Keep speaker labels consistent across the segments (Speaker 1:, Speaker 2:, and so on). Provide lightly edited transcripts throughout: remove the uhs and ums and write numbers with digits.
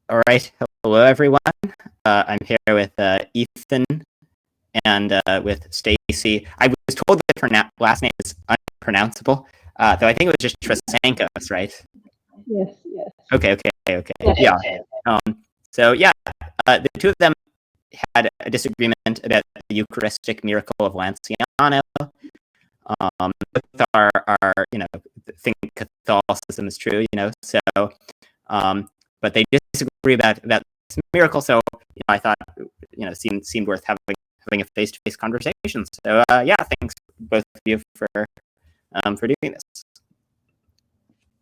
Speaker 1: All right. Hello, everyone. I'm here with Ethan and with Stacy. I was told that her last name is unpronounceable, though I think it was just Trasancos, right?
Speaker 2: Yes, yes.
Speaker 1: Okay. Yeah. So, yeah, the two of them had a disagreement about the Eucharistic miracle of Lanciano. Both are, think Catholicism is true, so, but they disagree about this miracle, so, I thought, seemed worth having a face-to-face conversation. So, yeah, thanks both of you for doing this.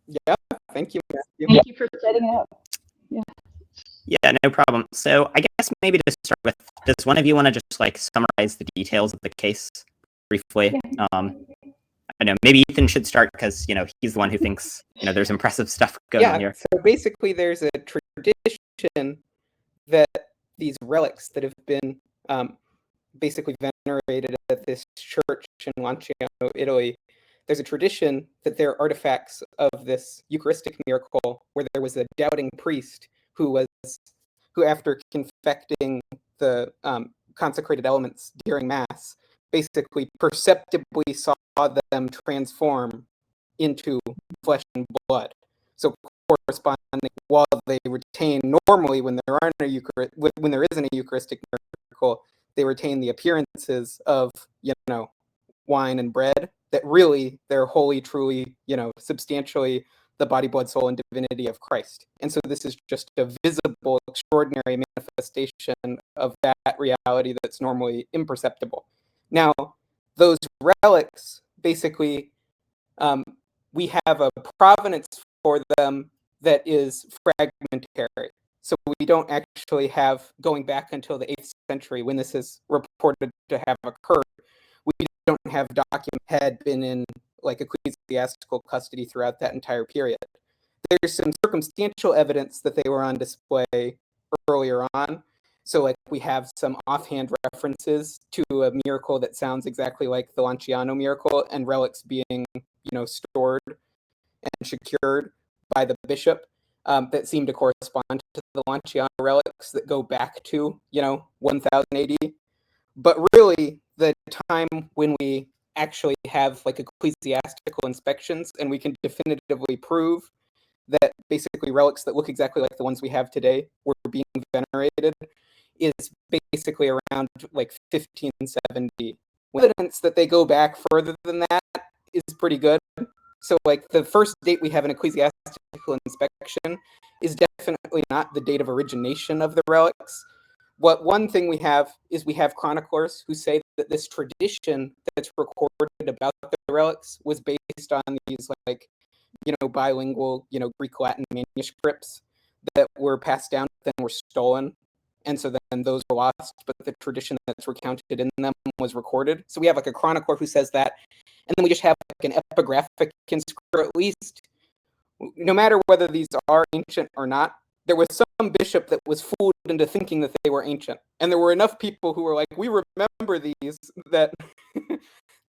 Speaker 3: Yeah, thank you.
Speaker 2: Thank you for setting it up.
Speaker 1: Yeah, no problem. So I guess maybe to start with, does one of you want to just summarize the details of the case briefly?
Speaker 2: Yeah.
Speaker 1: I know maybe Ethan should start because he's the one who thinks there's impressive stuff going on here.
Speaker 3: So basically, there's a tradition that these relics that have been basically venerated at this church in Lanciano, Italy. There's a tradition that they're artifacts of this Eucharistic miracle where there was a doubting priest who after confecting the consecrated elements during Mass, basically perceptibly saw them transform into flesh and blood. So corresponding, while they retain normally when there isn't a Eucharistic miracle, they retain the appearances of wine and bread, that really they're wholly, truly, substantially the body, blood, soul, and divinity of Christ. And so this is just a visible, extraordinary manifestation of that reality that's normally imperceptible. Now, those relics, basically, we have a provenance for them that is fragmentary. So we don't actually have, going back until the 8th century when this is reported to have occurred, we don't have document had been in ecclesiastical custody throughout that entire period. There's some circumstantial evidence that they were on display earlier on. So we have some offhand references to a miracle that sounds exactly like the Lanciano miracle, and relics being, stored and secured by the bishop that seem to correspond to the Lanciano relics that go back to, 1000 AD. But really, the time when we actually have ecclesiastical inspections and we can definitively prove that basically relics that look exactly like the ones we have today were being venerated is basically around 1570. Evidence that they go back further than that is pretty good. So the first date we have an ecclesiastical inspection is definitely not the date of origination of the relics. One thing we have is we have chroniclers who say that this tradition that's recorded about the relics was based on these bilingual, Greek Latin manuscripts that were passed down, then were stolen. And so then those were lost, but the tradition that's recounted in them was recorded. So we have a chronicler who says that. And then we just have an epigraphic inscription, at least, no matter whether these are ancient or not, there was some bishop that was fooled into thinking that they were ancient. And there were enough people who were like, we remember these, that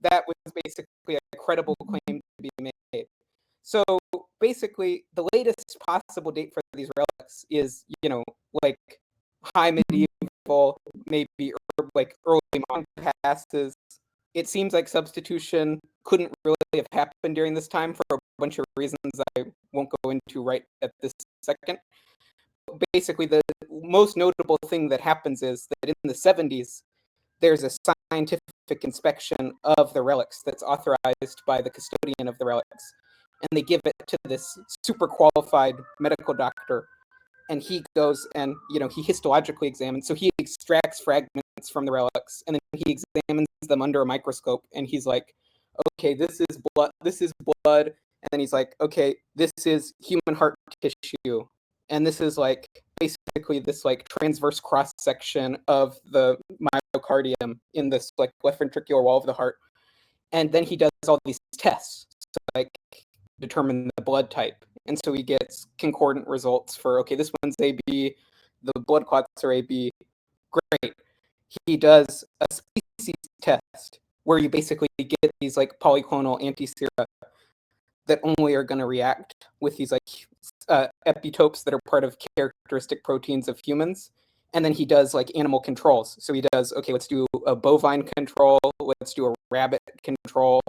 Speaker 3: that was basically a credible claim to be made. So basically, the latest possible date for these relics is, high medieval, maybe early modern passes. It seems like substitution couldn't really have happened during this time for a bunch of reasons I won't go into right at this second. Basically, the most notable thing that happens is that in the 70s, there's a scientific inspection of the relics that's authorized by the custodian of the relics. And they give it to this super qualified medical doctor. And he goes and, he histologically examines. So he extracts fragments from the relics, and then he examines them under a microscope. And he's like, okay, this is blood. And then he's like, okay, this is human heart tissue. And this is basically this transverse cross section of the myocardium in this left ventricular wall of the heart. And then he does all these tests to determine the blood type. And so he gets concordant results for, okay, this one's AB, the blood clots are AB. Great. He does a species test where you basically get these polyclonal antisera that only are going to react with these epitopes that are part of characteristic proteins of humans. And then he does like animal controls. So he does, okay, let's do a bovine control, let's do a rabbit control.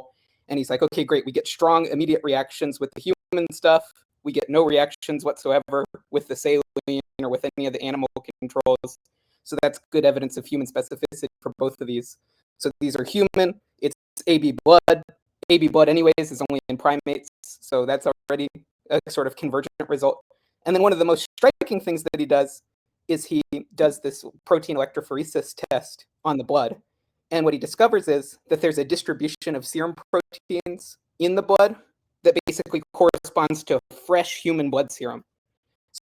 Speaker 3: And he's like, okay, great. We get strong immediate reactions with the human stuff. We get no reactions whatsoever with the saline or with any of the animal controls. So that's good evidence of human specificity for both of these. So these are human. It's AB blood. AB blood anyways is only in primates. So that's already a sort of convergent result. And then one of the most striking things that he does is he does this protein electrophoresis test on the blood. And what he discovers is that there's a distribution of serum proteins in the blood that basically corresponds to fresh human blood serum.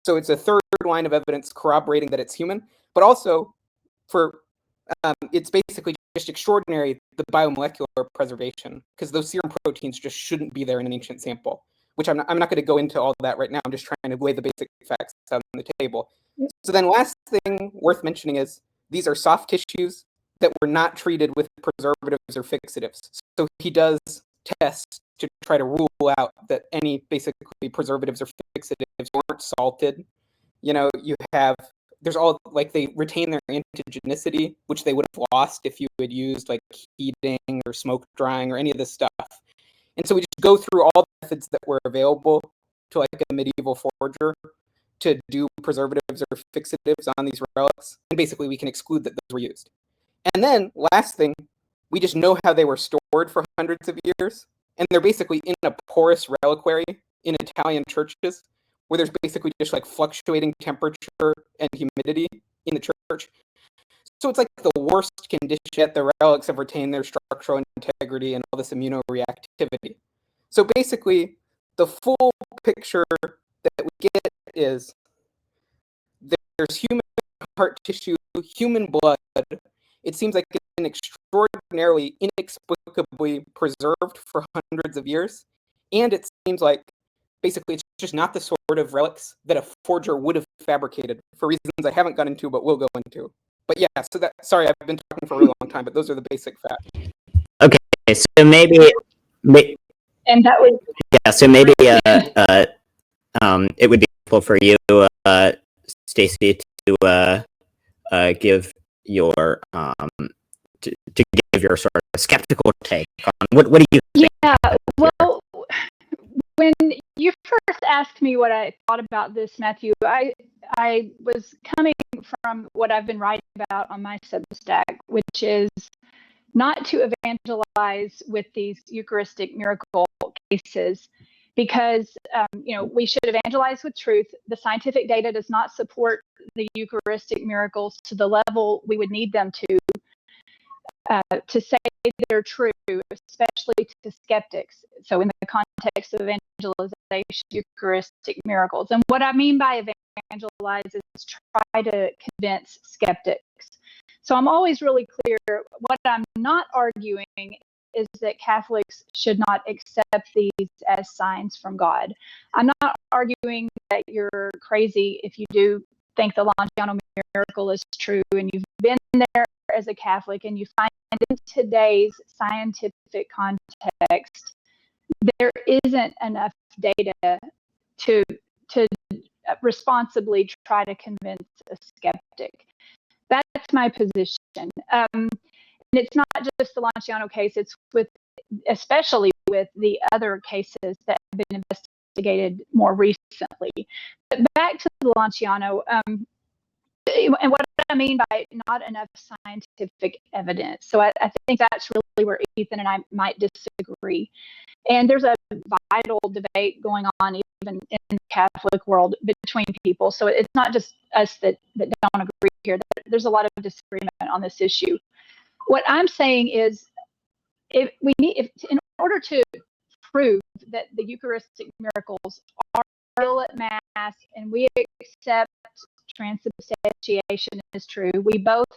Speaker 3: So it's a third line of evidence corroborating that it's human, but also for it's basically just extraordinary, the biomolecular preservation, because those serum proteins just shouldn't be there in an ancient sample, which I'm not going to go into all that right now. I'm just trying to lay the basic facts out on the table. So then last thing worth mentioning is these are soft tissues that were not treated with preservatives or fixatives. So he does tests to try to rule out that any basically preservatives or fixatives weren't salted. You know, there's all like they retain their antigenicity, which they would have lost if you had used like heating or smoke drying or any of this stuff. And so we just go through all the methods that were available to like a medieval forger to do preservatives or fixatives on these relics. And basically we can exclude that those were used. And then last thing, we just know how they were stored for hundreds of years. And they're basically in a porous reliquary in Italian churches where there's basically just like fluctuating temperature and humidity in the church. So it's like the worst condition, yet the relics have retained their structural integrity and all this immunoreactivity. So basically, the full picture that we get is there's human heart tissue, human blood. It seems like it's been extraordinarily, inexplicably preserved for hundreds of years. And it seems like basically it's just not the sort of relics that a forger would have fabricated for reasons I haven't gone into, but will go into. But yeah, so sorry, I've been talking for a really long time, but those are the basic facts.
Speaker 1: Okay, so maybe
Speaker 2: And that was
Speaker 1: so maybe it would be helpful for you, Stacy, to give your to give your sort of skeptical take on what do you think?
Speaker 2: Yeah, well, when you first asked me what I thought about this, Matthew, I was coming from what I've been writing about on my Substack, which is not to evangelize with these Eucharistic miracle cases, because we should evangelize with truth. The scientific data does not support the Eucharistic miracles to the level we would need them to say they're true, especially to skeptics. So in the context of evangelization, Eucharistic miracles. And what I mean by evangelize is try to convince skeptics. So I'm always really clear. What I'm not arguing is that Catholics should not accept these as signs from God. I'm not arguing that you're crazy if you do think the Lanciano miracle is true and you've been there as a Catholic and you find in today's scientific context there isn't enough data to responsibly try to convince a skeptic. That's my position. And it's not just the Lanciano case, it's especially with the other cases that have been investigated more recently. But back to the Lanciano, and what I mean by not enough scientific evidence. So I think that's really where Ethan and I might disagree. And there's a vital debate going on even in the Catholic world between people. So it's not just us that don't agree here. There's a lot of disagreement on this issue. What I'm saying is, in order to prove that the Eucharistic miracles are real at Mass and we accept transubstantiation is true, we both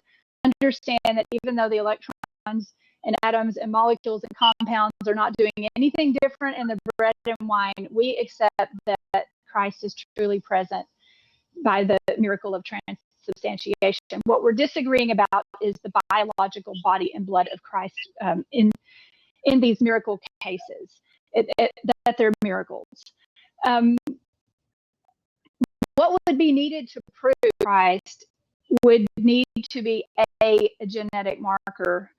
Speaker 2: understand that even though the electrons and atoms and molecules and compounds are not doing anything different in the bread and wine, we accept that Christ is truly present by the miracle of transubstantiation. What we're disagreeing about is the biological body and blood of Christ in these miracle cases, that they're miracles. what would be needed to prove Christ would need to be a genetic marker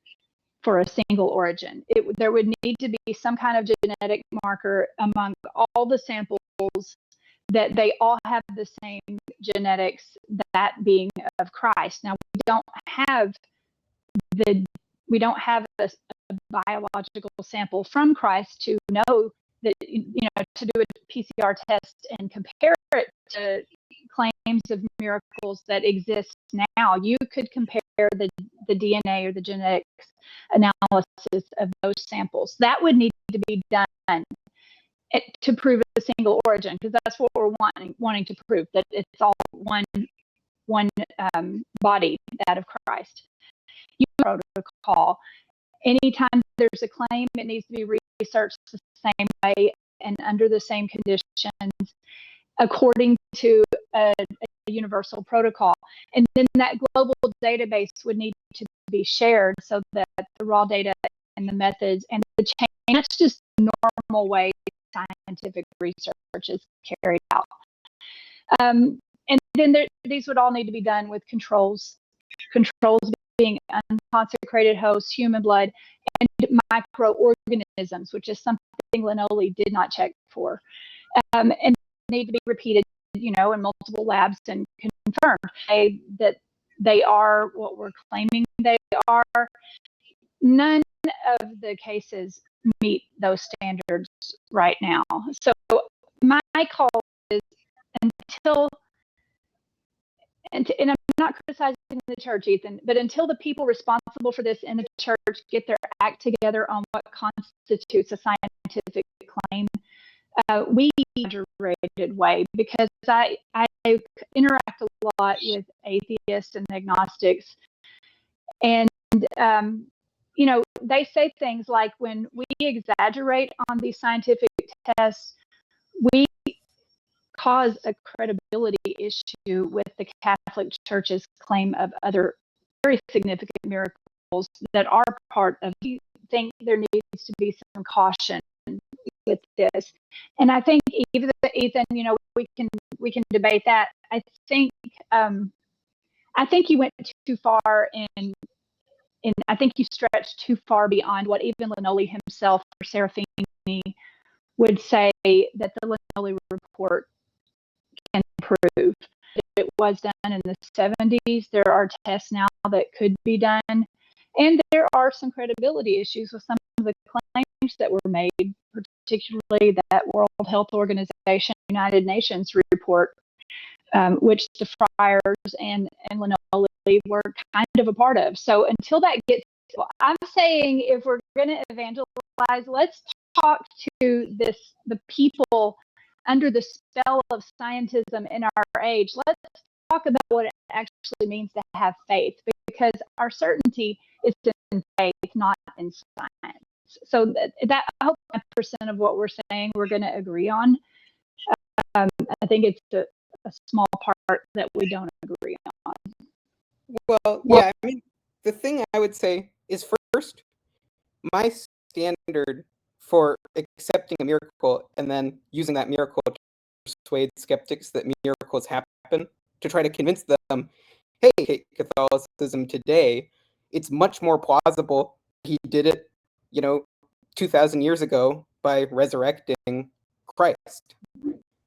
Speaker 2: for a single origin. There would need to be some kind of genetic marker among all the samples that they all have the same genetics, that being of Christ. Now we don't have a biological sample from Christ to know that, to do a PCR test and compare it to claims of miracles that exist now. You could compare the DNA or the genetics analysis of those samples. That would need to be done to prove a single origin, because that's what we're wanting to prove, that it's all one body, that of Christ. Protocol. Anytime there's a claim, it needs to be researched the same way and under the same conditions, according to a universal protocol. And then that global database would need to be shared so that the raw data and the methods and the chain, that's just the normal way scientific research is carried out. And then these would all need to be done with controls being unconsecrated hosts, human blood, and microorganisms, which is something Linolie did not check for, and need to be repeated, in multiple labs and confirmed that they are what we're claiming they are. None of the cases meet those standards right now. So my call is, and I'm not criticizing the church, Ethan, but until the people responsible for this in the church get their act together on what constitutes a scientific claim, we exaggerated way, because I interact a lot with atheists and agnostics, and they say things like, when we exaggerate on these scientific tests, we cause a credibility issue with the Catholic Church's claim of other very significant miracles that are part of. I think there needs to be some caution with this, and I think Ethan, we can debate that. I think you went too far in I think you stretched too far beyond what even Linolie himself or Serafini would say that the Linolie report can prove. It was done in the 70s. There are tests now that could be done. And there are some credibility issues with some of the claims that were made, particularly that World Health Organization, United Nations report, which the friars and Linolie were kind of a part of. So until that gets, I'm saying, if we're going to evangelize, let's talk to the people under the spell of scientism in our age. Let's talk about what it actually means to have faith, because our certainty is in faith, not in science. So that I hope 1% of what we're saying we're going to agree on. I think it's a small part that we don't agree on.
Speaker 3: Well, yeah, I mean, the thing I would say is, first, my standard for accepting a miracle and then using that miracle to persuade skeptics that miracles happen, to try to convince them, hey, Catholicism today, it's much more plausible he did it, 2,000 years ago by resurrecting Christ.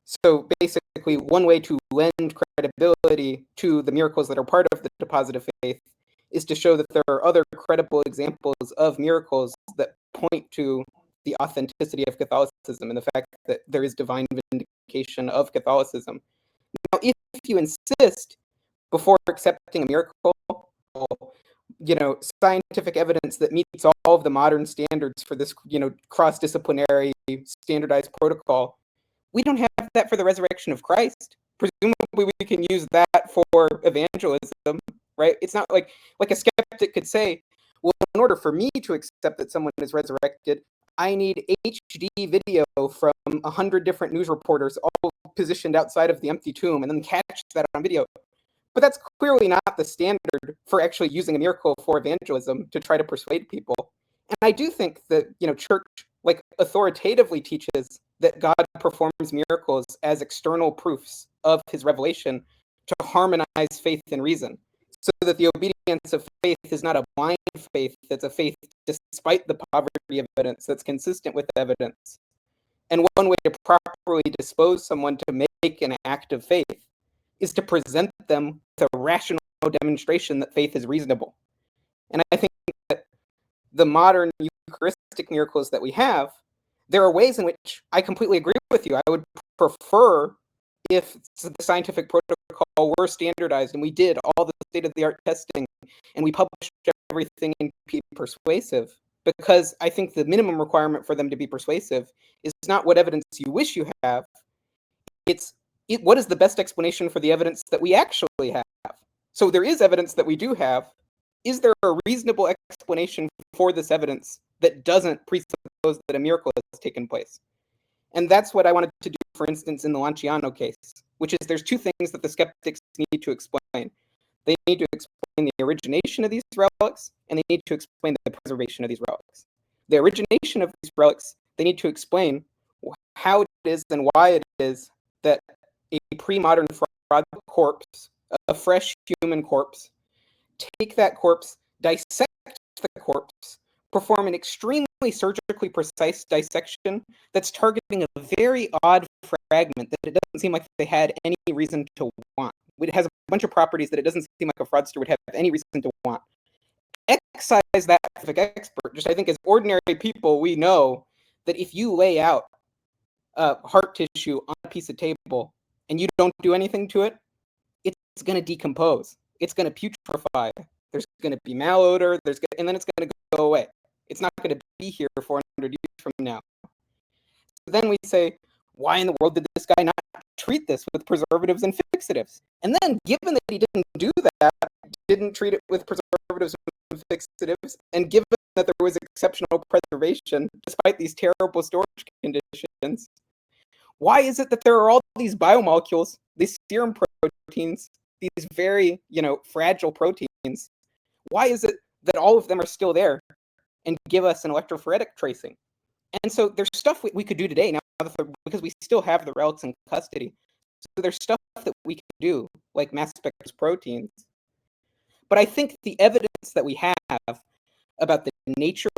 Speaker 3: So basically, one way to lend credibility to the miracles that are part of the deposit of faith is to show that there are other credible examples of miracles that point to the authenticity of Catholicism and the fact that there is divine vindication of Catholicism. Now, if you insist before accepting a miracle, scientific evidence that meets all of the modern standards for this, cross-disciplinary standardized protocol, we don't have that for the resurrection of Christ. Presumably, we can use that for evangelism, right? It's not like a skeptic could say, well, in order for me to accept that someone is resurrected, I need HD video from 100 different news reporters all positioned outside of the empty tomb, and then catch that on video. But that's clearly not the standard for actually using a miracle for evangelism to try to persuade people. And I do think that, church authoritatively teaches that God performs miracles as external proofs of his revelation to harmonize faith and reason, so that the obedience of faith is not a blind faith, that's a faith despite the poverty of evidence, that's consistent with evidence. And one way to properly dispose someone to make an act of faith is to present them with a rational demonstration that faith is reasonable. And I think that the modern Eucharistic miracles that we have, there are ways in which I completely agree with you. I would prefer if the scientific protocol were standardized and we did all the state-of-the-art testing and we published everything and be persuasive, because I think the minimum requirement for them to be persuasive is not what evidence you wish you have, it's what is the best explanation for the evidence that we actually have. So there is evidence that we do have. Is there a reasonable explanation for this evidence that doesn't presuppose that a miracle has taken place? And that's what I wanted to do, for instance, in the Lanciano case, which is there's two things that the skeptics need to explain. They need to explain the origination of these relics, and they need to explain the preservation of these relics. The origination of these relics, they need to explain how it is and why it is that a pre-modern fraud corpse, a fresh human corpse, take that corpse, dissect the corpse, perform an extremely surgically precise dissection that's targeting a very odd fragment that it doesn't seem like they had any reason to want. It has a bunch of properties that it doesn't seem like a fraudster would have any reason to want. Excise that scientific expert. Just I think as ordinary people, we know that if you lay out heart tissue on a piece of table and you don't do anything to it, it's going to decompose. It's going to putrefy. There's going to be malodor. And then it's going to go away. It's not going to be here 400 years from now. So then we say, why in the world did this guy not treat this with preservatives and fixatives? And then, given that he didn't do that, didn't treat it with preservatives and fixatives, and given that there was exceptional preservation despite these terrible storage conditions, why is it that there are all these biomolecules, these serum proteins, these very, fragile proteins? Why is it that all of them are still there and give us an electrophoretic tracing? And so there's stuff we could do today now because we still have the relics in custody. So there's stuff that we can do, like mass spec proteins. But I think the evidence that we have about the nature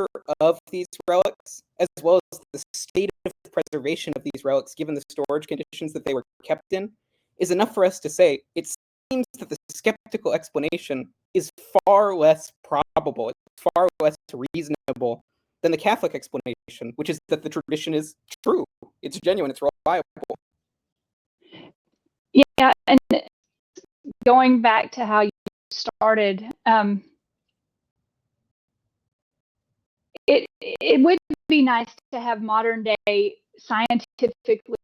Speaker 3: of these relics, as well as the state of preservation of these relics, given the storage conditions that they were kept in, is enough for us to say it seems that the skeptical explanation is far less probable, it's far less reasonable than the Catholic explanation, which is that the tradition is true, it's genuine, it's reliable.
Speaker 2: Yeah, and going back to how you started, it would be nice to have modern day scientifically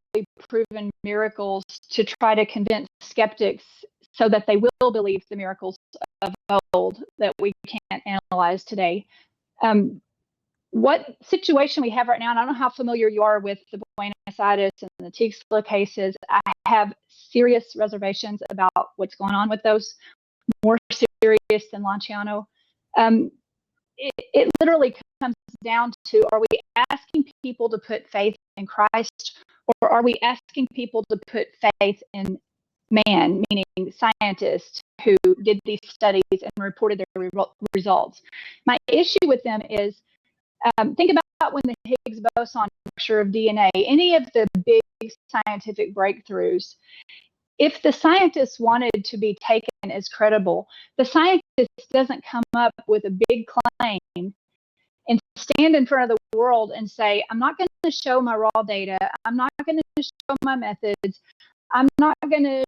Speaker 2: proven miracles to try to convince skeptics so that they will believe the miracles of old that we can't analyze today. What situation we have right now, and I don't know how familiar you are with the Buenos Aires and the Tixla cases, I have serious reservations about what's going on with those, more serious than Lanciano. It literally comes down to, are we asking people to put faith in Christ, or are we asking people to put faith in man, meaning scientists who did these studies and reported their results? My issue with them is, think about when the Higgs boson structure of DNA, any of the big scientific breakthroughs, if the scientist wanted to be taken as credible, the scientist doesn't come up with a big claim and stand in front of the world and say, I'm not going to show my raw data, I'm not going to show my methods, I'm not going to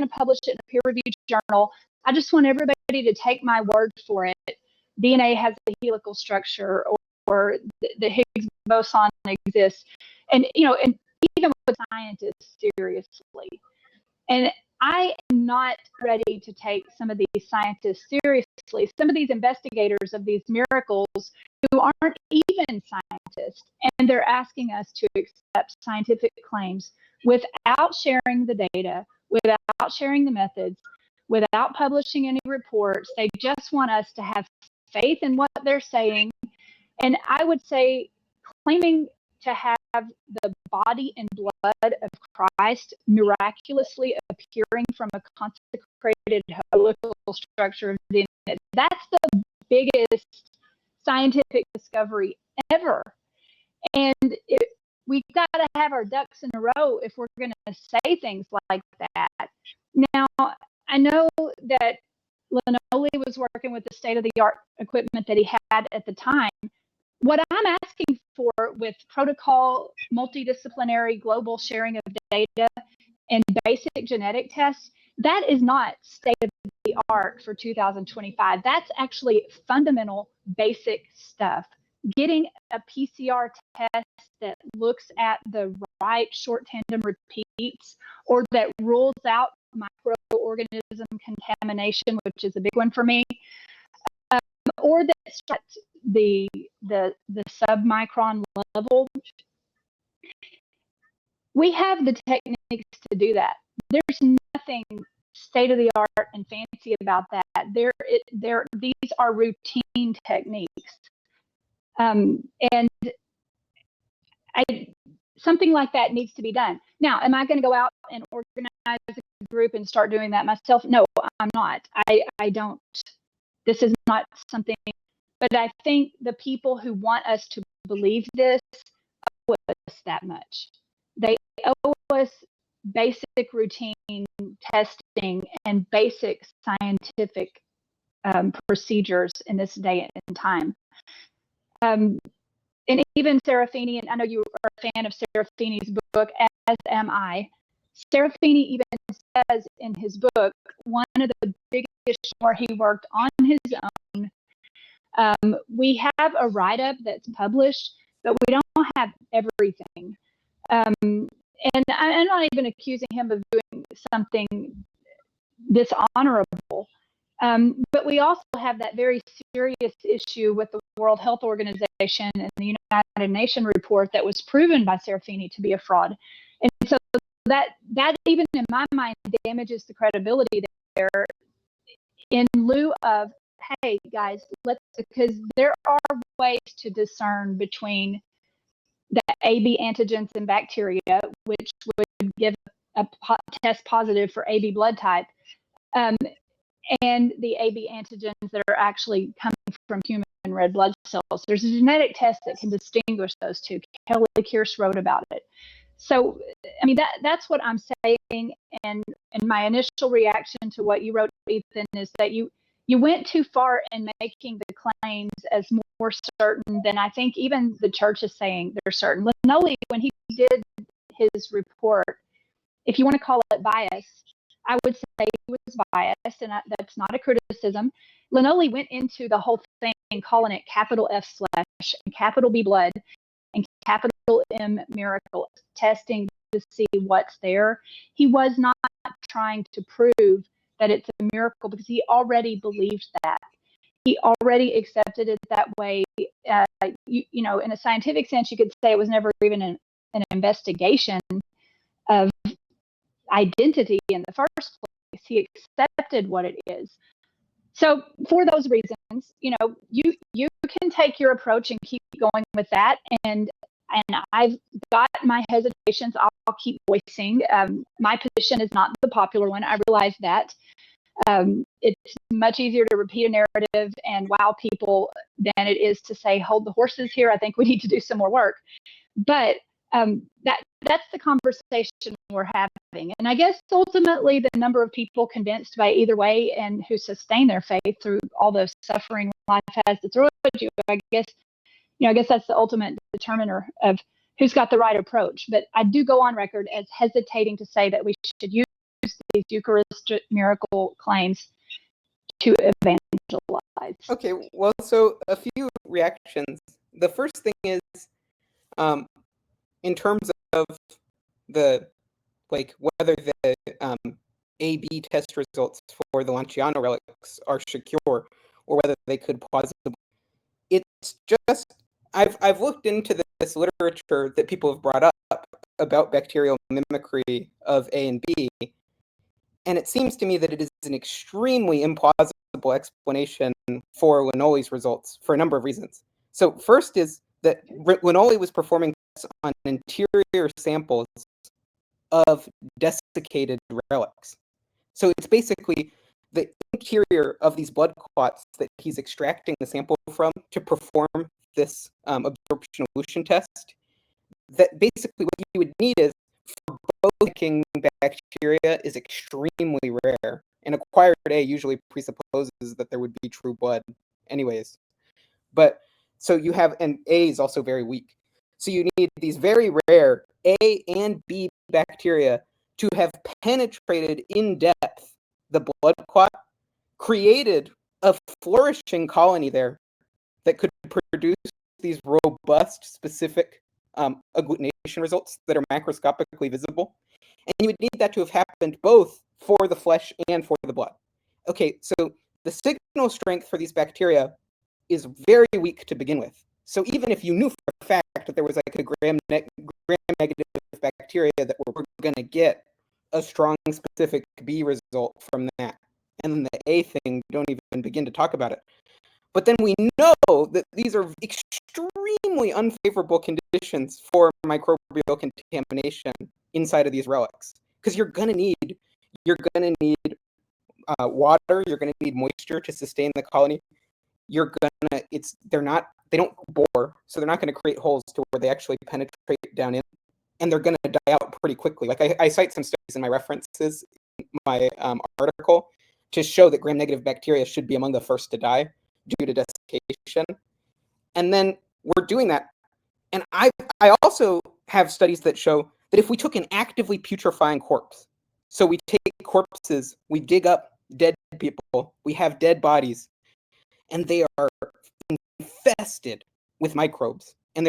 Speaker 2: publish it in a peer-reviewed journal. I just want everybody to take my word for it. DNA has a helical structure, or the Higgs boson exists. And even with scientists, seriously. And I am not ready to take some of these scientists seriously, some of these investigators of these miracles who aren't even scientists, and they're asking us to accept scientific claims without sharing the data, without sharing the methods, without publishing any reports. They just want us to have faith in what they're saying. And I would say claiming to have the body and blood of Christ miraculously appearing from a consecrated helical structure of the internet. That's the biggest scientific discovery ever. And we've got to have our ducks in a row if we're going to say things like that. Now, I know that Linolle was working with the state-of-the-art equipment that he had at the time. What I'm asking for with protocol, multidisciplinary, global sharing of data, and basic genetic tests, that is not state-of-the-art for 2025. That's actually fundamental, basic stuff. Getting a PCR test that looks at the right short tandem repeats or that rules out microorganism contamination, which is a big one for me, or that starts the submicron level. We have the techniques to do that. There's nothing state of the art and fancy about that. These are routine techniques. And something like that needs to be done. Now, am I going to go out and organize a group and start doing that myself? No, I'm not. I don't. This is not something, but I think the people who want us to believe this owe us that much. They owe us basic routine testing and basic scientific procedures in this day and time. And even Serafini, and I know you are a fan of Serafini's book, as am I. Serafini even says in his book, one of the biggest where he worked on his own. We have a write-up that's published, but we don't have everything. And I'm not even accusing him of doing something dishonorable. But we also have that very serious issue with the World Health Organization and the United Nations report that was proven by Serafini to be a fraud. And so that even in my mind damages the credibility there, in lieu of, hey guys, because there are ways to discern between the AB antigens in bacteria, which would give a test positive for AB blood type, and the AB antigens that are actually coming from human red blood cells. There's a genetic test that can distinguish those two. Kelly Kirsch wrote about it. So, I mean, that's what I'm saying. And my initial reaction to what you wrote, Ethan, is that you went too far in making the claims as more certain than I think even the church is saying they're certain. Linolle, when he did his report, if you want to call it bias, I would say he was biased, and that's not a criticism. Linolle went into the whole thing calling it capital F flesh and capital B blood and capital M miracle, testing to see what's there. He was not trying to prove that it's a miracle because he already believed that. He already accepted it that way. You know, in a scientific sense, you could say it was never even an investigation of identity in the first place. He accepted what it is. So for those reasons, you know, you can take your approach and keep going with that. And I've got my hesitations. I'll keep voicing. My position is not the popular one. I realize that. It's much easier to repeat a narrative and wow people than it is to say, hold the horses here. I think we need to do some more work. But that's the conversation we're having. And I guess ultimately the number of people convinced by either way and who sustain their faith through all the suffering life has to throw at you, I guess that's the ultimate determiner of who's got the right approach. But I do go on record as hesitating to say that we should use these Eucharistic miracle claims to evangelize.
Speaker 3: Okay, well, so a few reactions. The first thing is, in terms of the, whether the AB test results for the Lanciano relics are secure or whether they could plausibly. It's just, I've looked into this literature that people have brought up about bacterial mimicry of A and B, and it seems to me that it is an extremely implausible explanation for Linolle's results for a number of reasons. So first is that Linolle was performing on interior samples of desiccated relics. So it's basically the interior of these blood clots that he's extracting the sample from to perform this absorption elution test. That basically what you would need is, for both king bacteria is extremely rare, and acquired A usually presupposes that there would be true blood anyways. But so you have, and A is also very weak. So you need these very rare A and B bacteria to have penetrated in depth the blood clot, created a flourishing colony there that could produce these robust, specific agglutination results that are macroscopically visible. And you would need that to have happened both for the flesh and for the blood. Okay, so the signal strength for these bacteria is very weak to begin with. So even if you knew for a fact that there was like a gram-negative bacteria that we're going to get a strong specific B result from that, and then the A thing, don't even begin to talk about it. But then we know that these are extremely unfavorable conditions for microbial contamination inside of these relics, because you're going to need water, you're going to need moisture to sustain the colony. They don't bore, so they're not going to create holes to where they actually penetrate down in, and they're going to die out pretty quickly. Like I cite some studies in my references, in my article, to show that gram-negative bacteria should be among the first to die due to desiccation. And then we're doing that. And I also have studies that show that if we took an actively putrefying corpse, so we take corpses, we dig up dead people, we have dead bodies, and they are infested with microbes. And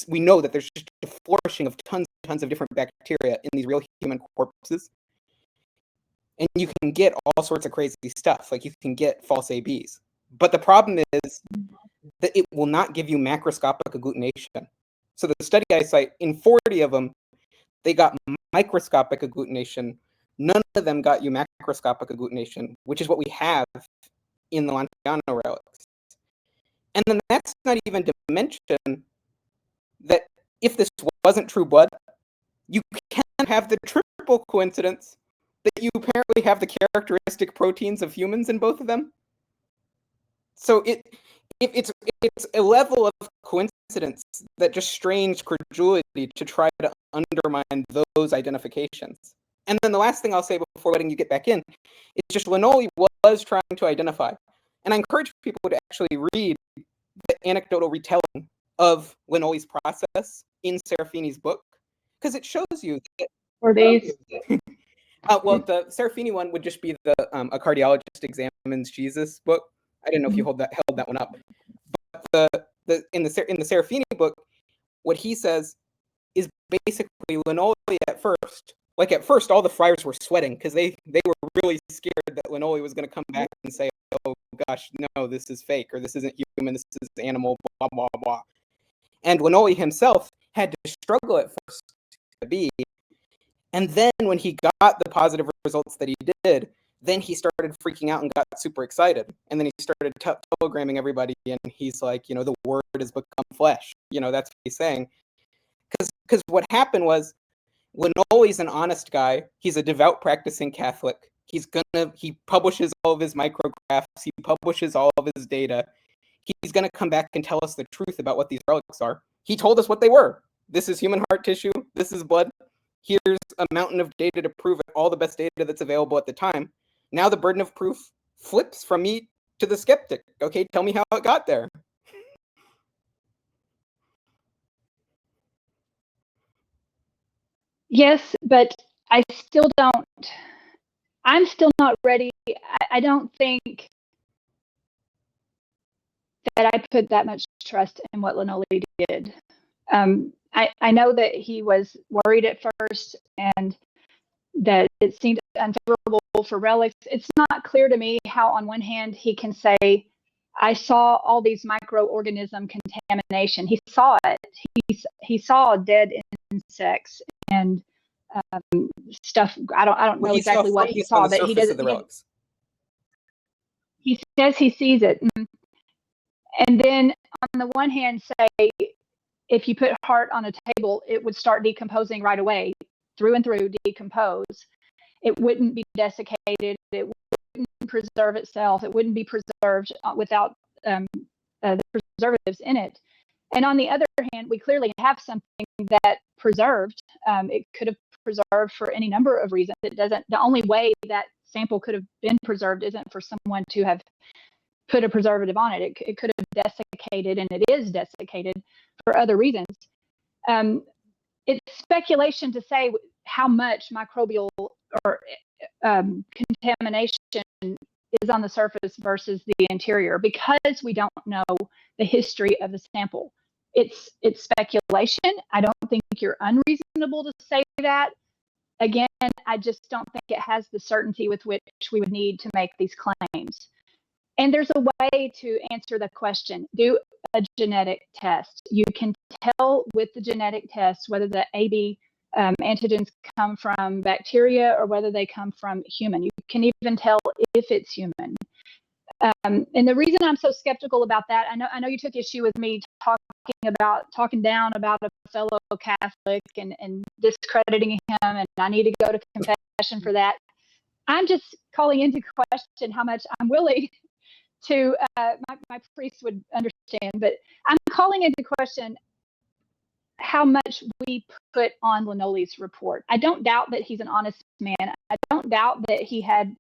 Speaker 3: we know that there's just a flourishing of tons and tons of different bacteria in these real human corpses. And you can get all sorts of crazy stuff, like you can get false ABs. But the problem is that it will not give you macroscopic agglutination. So the study I cite, in 40 of them, they got microscopic agglutination. None of them got you macroscopic agglutination, which is what we have in the Lanciano relics. And then that's not even to mention that if this wasn't true blood, you can have the triple coincidence that you apparently have the characteristic proteins of humans in both of them. So it's a level of coincidence that just strains credulity to try to undermine those identifications. And then the last thing I'll say before letting you get back in is just Lynolli was trying to identify. And I encourage people to actually read the anecdotal retelling of Lynolli's process in Serafini's book, because it shows you that.
Speaker 2: Or these.
Speaker 3: Well, the Serafini one would just be the A Cardiologist Examines Jesus book. I didn't know if you held that one up. But in the Serafini book, what he says is basically Lynolli at first, all the friars were sweating because they were really scared that Lynolli was going to come back and say, oh gosh, no, this is fake, or this isn't human, this is animal, blah, blah, blah. And Lynolli himself had to struggle at first to be. And then when he got the positive results that he did, then he started freaking out and got super excited. And then he started telegramming everybody, and he's like, the word has become flesh. That's what he's saying. Because what happened was, Lynolli's an honest guy. He's a devout practicing Catholic. He publishes all of his micrographs. He publishes all of his data. He's going to come back and tell us the truth about what these relics are. He told us what they were. This is human heart tissue. This is blood. Here's a mountain of data to prove it, all the best data that's available at the time. Now the burden of proof flips from me to the skeptic. Okay, tell me how it got there.
Speaker 2: Yes, but I'm still not ready. I don't think that I put that much trust in what Lynolli did. I know that he was worried at first and that it seemed unfavorable for relics. It's not clear to me how, on one hand, he can say, I saw all these microorganism contamination. He saw it. He saw dead insects and stuff. I don't know exactly what he saw, but he doesn't. He says he sees it, and then on the one hand say if you put heart on a table, it would start decomposing right away, through and through, decompose. It wouldn't be desiccated. It wouldn't preserve itself. It wouldn't be preserved without the preservatives in it. And on the other hand, we clearly have something that preserved. It could have preserved for any number of reasons. It doesn't. The only way that sample could have been preserved isn't for someone to have put a preservative on it. It could have desiccated, and it is desiccated for other reasons. It's speculation to say how much microbial or contamination is on the surface versus the interior, because we don't know the history of the sample. It's speculation. I don't think you're unreasonable to say that. Again, I just don't think it has the certainty with which we would need to make these claims. And there's a way to answer the question. Do a genetic test. You can tell with the genetic test whether the AB antigens come from bacteria or whether they come from human. You can even tell if it's human. And the reason I'm so skeptical about that, I know you took issue with me talking down about a fellow Catholic and discrediting him, and I need to go to confession for that. I'm just calling into question how much I'm willing to, my priest would understand, but I'm calling into question how much we put on Linole's report. I don't doubt that he's an honest man. I don't doubt that he had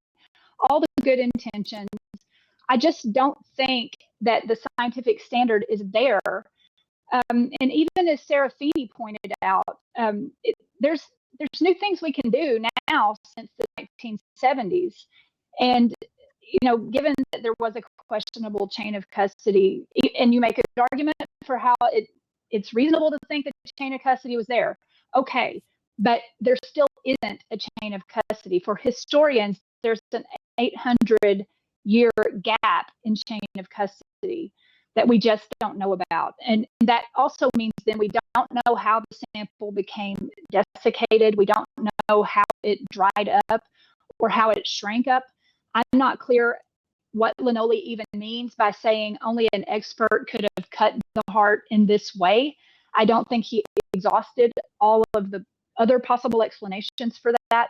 Speaker 2: all the good intentions. I just don't think that the scientific standard is there. And even as Serafini pointed out, there's new things we can do now since the 1970s. And, given that there was a questionable chain of custody, and you make a good argument for how it's reasonable to think that the chain of custody was there. Okay, but there still isn't a chain of custody. For historians, there's an 800-year gap in chain of custody that we just don't know about. And that also means then we don't know how the sample became desiccated. We don't know how it dried up or how it shrank up. I'm not clear what Linole even means by saying only an expert could have cut the heart in this way. I don't think he exhausted all of the other possible explanations for that.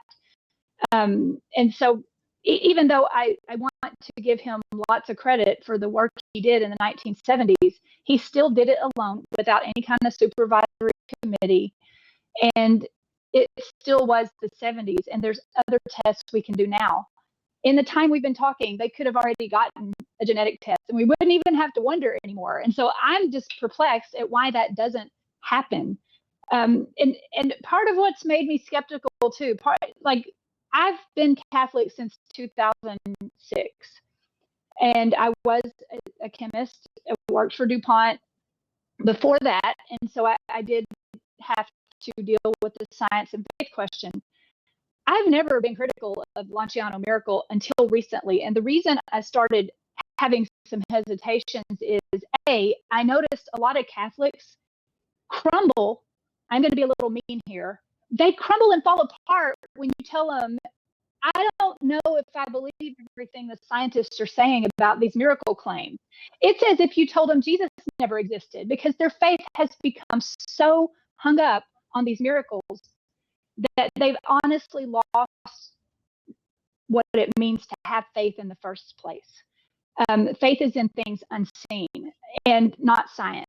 Speaker 2: And so even though I want to give him lots of credit for the work he did in the 1970s, he still did it alone without any kind of supervisory committee. And it still was the 70s, and there's other tests we can do now. In the time we've been talking, they could have already gotten a genetic test, and we wouldn't even have to wonder anymore. And so I'm just perplexed at why that doesn't happen. And part of what's made me skeptical too, I've been Catholic since 2006, and I was a chemist. I worked for DuPont before that, and so I did have to deal with the science and faith question. I've never been critical of Lanciano Miracle until recently, and the reason I started having some hesitations is, I noticed a lot of Catholics crumble. I'm going to be a little mean here. They crumble and fall apart when you tell them, I don't know if I believe everything the scientists are saying about these miracle claims. It's as if you told them Jesus never existed, because their faith has become so hung up on these miracles that they've honestly lost what it means to have faith in the first place. Faith is in things unseen and not science.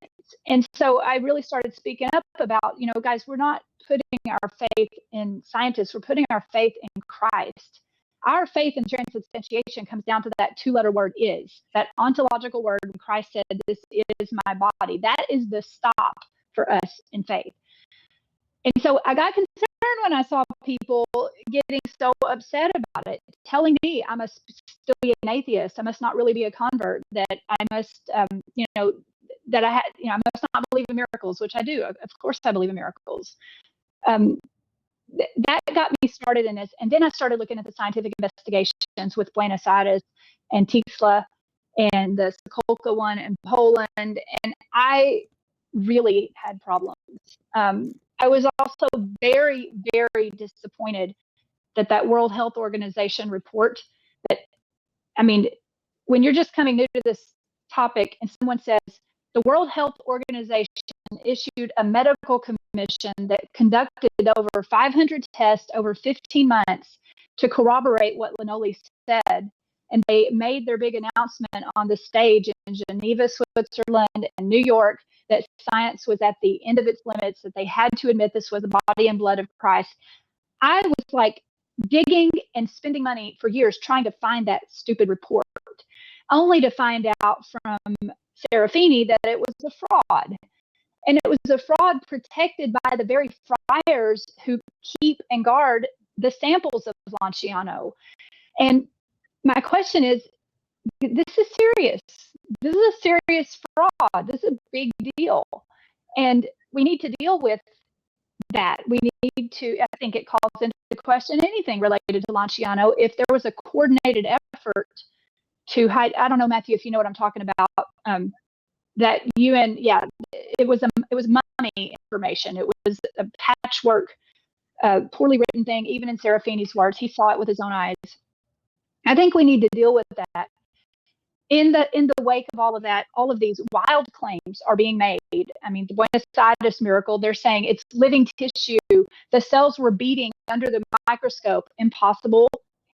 Speaker 2: And so I really started speaking up about, guys, we're not putting our faith in scientists. We're putting our faith in Christ. Our faith in transubstantiation comes down to that two-letter word is, that ontological word when Christ said, this is my body. That is the stop for us in faith. And so I got concerned when I saw people getting so upset about it, telling me I must still be an atheist, I must not really be a convert, that I must, I must not believe in miracles, which I do. Of course I believe in miracles. That got me started in this. And then I started looking at the scientific investigations with Buenos Aires and Tixla and the Sokolka one in Poland. And I really had problems. I was also very, very disappointed that World Health Organization report when you're just coming new to this topic and someone says the World Health Organization issued a medical commission that conducted over 500 tests over 15 months to corroborate what Lannoli said. And they made their big announcement on the stage in Geneva, Switzerland, and New York that science was at the end of its limits, that they had to admit this was the body and blood of Christ. I was like digging and spending money for years trying to find that stupid report, only to find out from Serafini that it was a fraud. And it was a fraud protected by the very friars who keep and guard the samples of Lanciano. And my question is, this is serious. This is a serious fraud. This is a big deal. And we need to deal with that. We need to, I think it calls into question anything related to Lanciano. If there was a coordinated effort to hide, I don't know, Matthew, if you know what I'm talking about, that UN, it was money information. It was a patchwork, poorly written thing, even in Serafini's words. He saw it with his own eyes. I think we need to deal with that. In the wake of all of that, all of these wild claims are being made. I mean, the Buenos Aires miracle, they're saying it's living tissue. The cells were beating under the microscope. Impossible.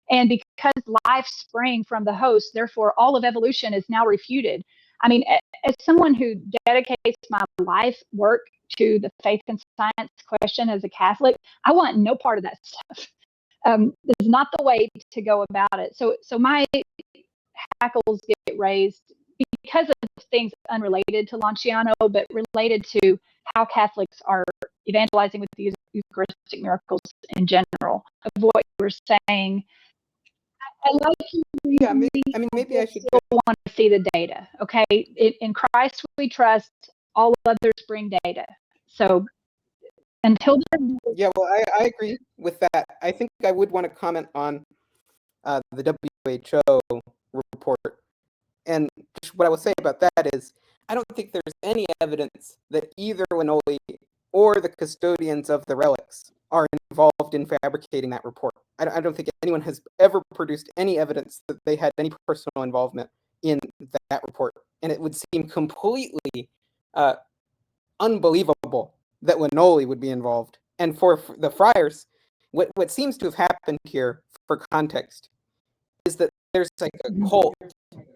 Speaker 2: And because life sprang from the host, therefore all of evolution is now refuted. I mean, as someone who dedicates my life work to the faith and science question as a Catholic, I want no part of that stuff. This is not the way to go about it. So my hackles get raised because of things unrelated to Lanciano, but related to how Catholics are evangelizing with the Eucharistic miracles in general. Of what you were saying, I like you.
Speaker 3: Yeah, maybe I should
Speaker 2: still want to see the data. Okay, in Christ we trust. All others bring data. So until then,
Speaker 3: yeah, well, I agree with that. I think I would want to comment on the WHO report. And what I will say about that is, I don't think there's any evidence that either Lannoli or the custodians of the relics are involved in fabricating that report. I don't think anyone has ever produced any evidence that they had any personal involvement in that report. And it would seem completely unbelievable that Lannoli would be involved. And for the friars, what seems to have happened here, for context, is that there's like a cult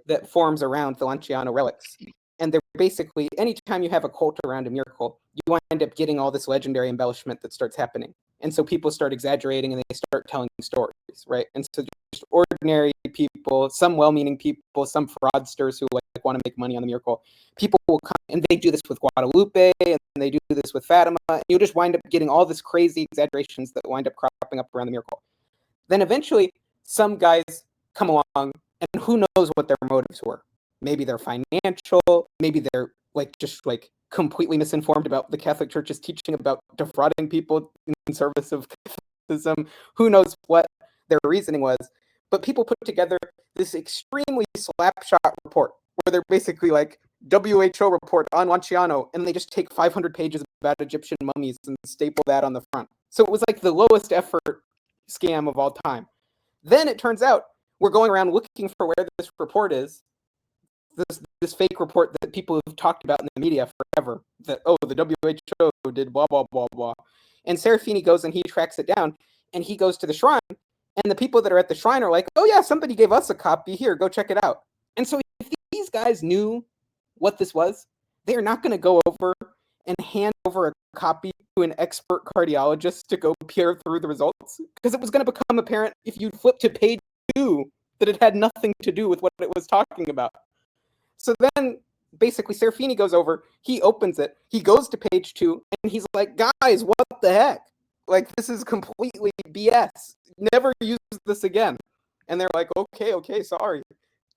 Speaker 3: that forms around the Lanciano relics. And they're basically, anytime you have a cult around a miracle, you wind up getting all this legendary embellishment that starts happening. And so people start exaggerating and they start telling stories, right? And so just ordinary people, some well-meaning people, some fraudsters who like want to make money on the miracle, people will come, and they do this with Guadalupe, and they do this with Fatima, and you just wind up getting all this crazy exaggerations that wind up cropping up around the miracle. Then eventually, some guys come along, and who knows what their motives were. Maybe they're financial, maybe they're just completely misinformed about the Catholic Church's teaching about defrauding people in service of Catholicism. Who knows what their reasoning was. But people put together this extremely slapshot report where they're basically like, WHO report on Lanciano, and they just take 500 pages about Egyptian mummies and staple that on the front. So it was like the lowest effort scam of all time. Then it turns out we're going around looking for where this report is, this fake report that people have talked about in the media forever, that, oh, the WHO did blah, blah, blah, blah. And Serafini goes and he tracks it down, and he goes to the shrine, and the people that are at the shrine are like, oh yeah, somebody gave us a copy, here, go check it out. And so if these guys knew what this was, they are not going to go over and hand over a copy to an expert cardiologist to go peer through the results, because it was going to become apparent if you flip to page 2 that it had nothing to do with what it was talking about. So then basically Serafini goes over, he opens it, he goes to page 2, and he's like, guys, what the heck? Like, this is completely BS. Never use this again. And they're like, okay, sorry.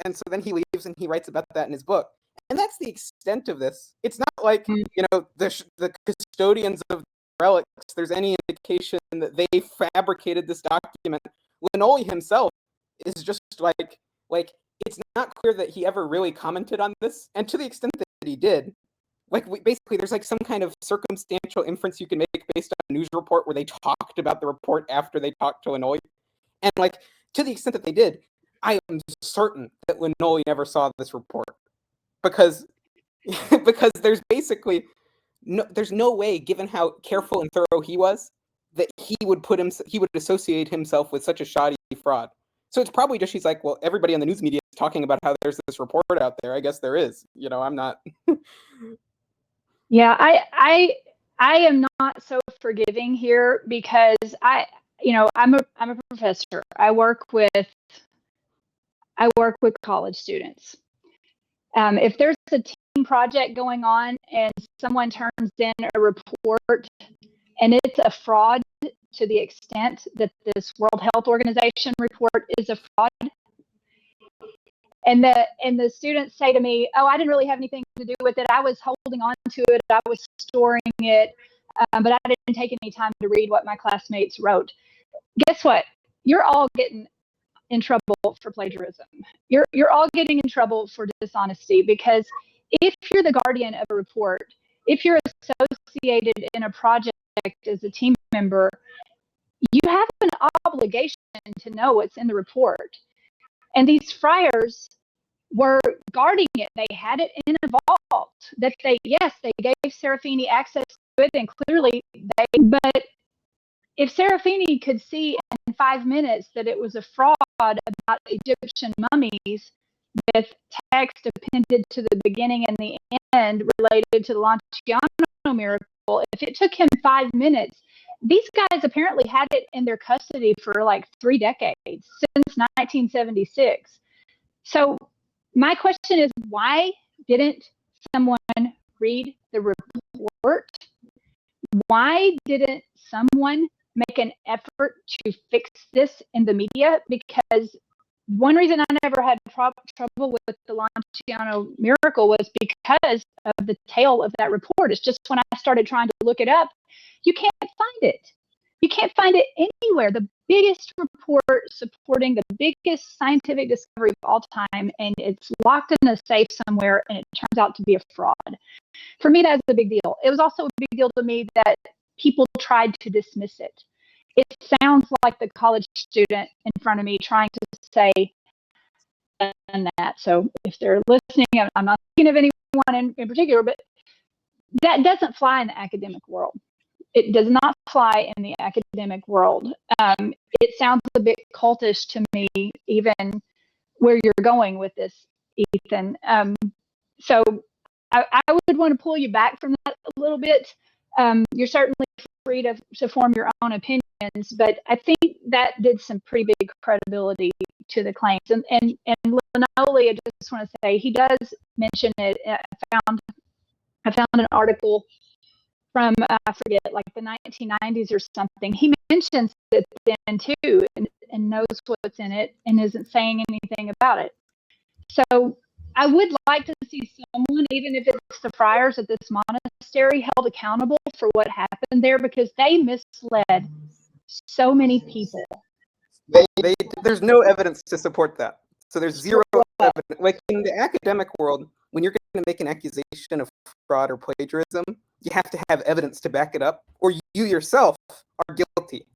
Speaker 3: And so then he leaves and he writes about that in his book. And that's the extent of this. It's not like, the custodians of the relics, there's any indication that they fabricated this document. Lannoli himself is just like it's not clear that he ever really commented on this. And to the extent that he did, basically there's some kind of circumstantial inference you can make based on a news report where they talked about the report after they talked to Lannoli. And to the extent that they did, I am certain that Lannoli never saw this report. Because there's basically there's no way, given how careful and thorough he was, that he would associate himself with such a shoddy fraud. So it's probably just, she's like, well, everybody on the news media is talking about how there's this report out there. I guess there is. I'm not.
Speaker 2: Yeah, I am not so forgiving here because I'm a professor. I work with college students. If there's a team project going on and someone turns in a report and it's a fraud to the extent that this World Health Organization report is a fraud, and the students say to me, "Oh, I didn't really have anything to do with it. I was holding on to it. I was storing it, but I didn't take any time to read what my classmates wrote." Guess what? You're all getting in trouble for plagiarism. You're all getting in trouble for dishonesty, because if you're the guardian of a report, if you're associated in a project as a team member, you have an obligation to know what's in the report. And these friars were guarding it. They had it in a vault that they gave Serafini access to it, and clearly but if Serafini could see in 5 minutes that it was a fraud about Egyptian mummies with text appended to the beginning and the end related to the Lanciano miracle, if it took him 5 minutes, these guys apparently had it in their custody for like 3 decades, since 1976. So my question is, why didn't someone read the report? Why didn't someone make an effort to fix this in the media? Because one reason I never had trouble with the Lanciano miracle was because of the tail of that report. It's just when I started trying to look it up, you can't find it. You can't find it anywhere. The biggest report supporting the biggest scientific discovery of all time, and it's locked in a safe somewhere, and it turns out to be a fraud. For me, that's a big deal. It was also a big deal to me that people tried to dismiss it. It sounds like the college student in front of me trying to say that. So if they're listening, I'm not thinking of anyone in particular, but that doesn't fly in the academic world. It does not fly in the academic world. It sounds a bit cultish to me, even where you're going with this, Ethan. So I would want to pull you back from that a little bit. You're certainly free to form your own opinions, but I think that did some pretty big credibility to the claims. And Linolie, I just want to say, he does mention it. I found an article from, I forget, like the 1990s or something. He mentions it then too, and knows what's in it and isn't saying anything about it. So I would like to see someone, even if it's the friars at this monastery, held accountable for what happened there, because they misled so many people.
Speaker 3: There's no evidence to support that. So there's zero evidence. Like in the academic world, when you're going to make an accusation of fraud or plagiarism, you have to have evidence to back it up, or you yourself are guilty.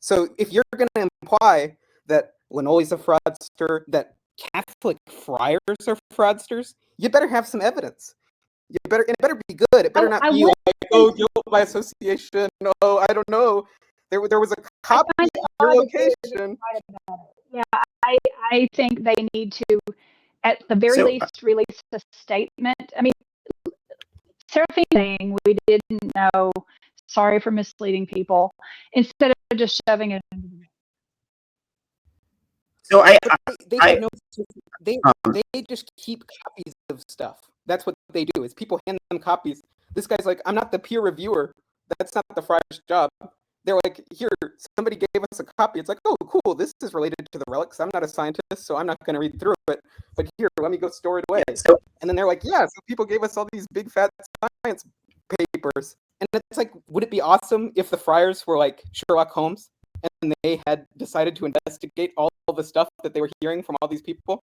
Speaker 3: So if you're going to imply that Linolie's a fraudster, that Catholic friars are fraudsters, you better have some evidence. It better be good. It better not be like, oh, guilt by association. No, I don't know. There was a copy of your location.
Speaker 2: Yeah, I think they need to, at the very least, release a statement. I mean, Serafini saying we didn't know, sorry for misleading people, instead of just shoving it into the.
Speaker 1: So
Speaker 3: they just keep copies of stuff. That's what they do. Is people hand them copies. This guy's like, I'm not the peer reviewer. That's not the friar's job. They're like, here, somebody gave us a copy. It's like, oh, cool. This is related to the relics. I'm not a scientist, so I'm not going to read through it. But here, let me go store it away. And then they're like, yeah. So people gave us all these big fat science papers. And it's like, would it be awesome if the friars were like Sherlock Holmes and they had decided to investigate all the stuff that they were hearing from all these people?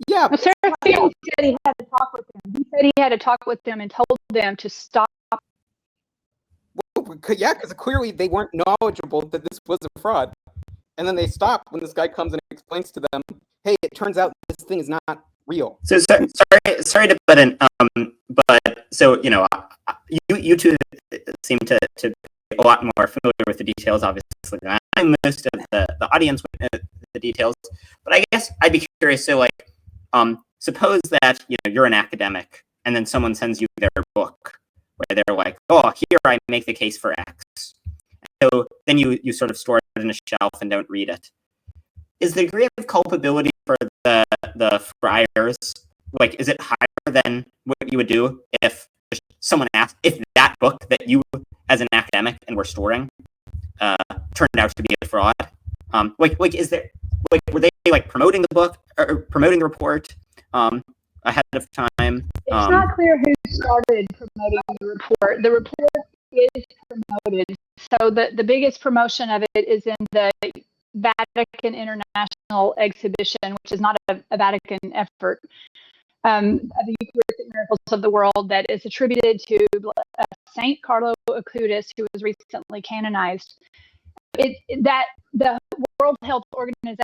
Speaker 3: Yeah.
Speaker 2: Well, Serafini said he had to talk with them. He said he had to talk with them and told them to stop.
Speaker 3: Well, yeah, because clearly they weren't knowledgeable that this was a fraud. And then they stop when this guy comes and explains to them, hey, it turns out this thing is not real.
Speaker 1: So sorry to butt in, but so, you two seem to be a lot more familiar with the details, obviously, than I'm. Most of the audience would know the details, but I guess I'd be curious. So, suppose that you're an academic, and then someone sends you their book, where they're like, "Oh, here I make the case for X." So then you sort of store it in a shelf and don't read it. Is the degree of culpability for the friars, like, is it higher than what you would do if someone asked if that book that you as an academic and were storing turned out to be a fraud? Is there, were they promoting the book or promoting the report ahead of time?
Speaker 2: It's not clear who started promoting the report. The report is promoted. So the biggest promotion of it is in the Vatican International Exhibition, which is not a Vatican effort, of the Eucharistic miracles of the world that is attributed to Saint Carlo Acutis, who was recently canonized. That the World Health Organization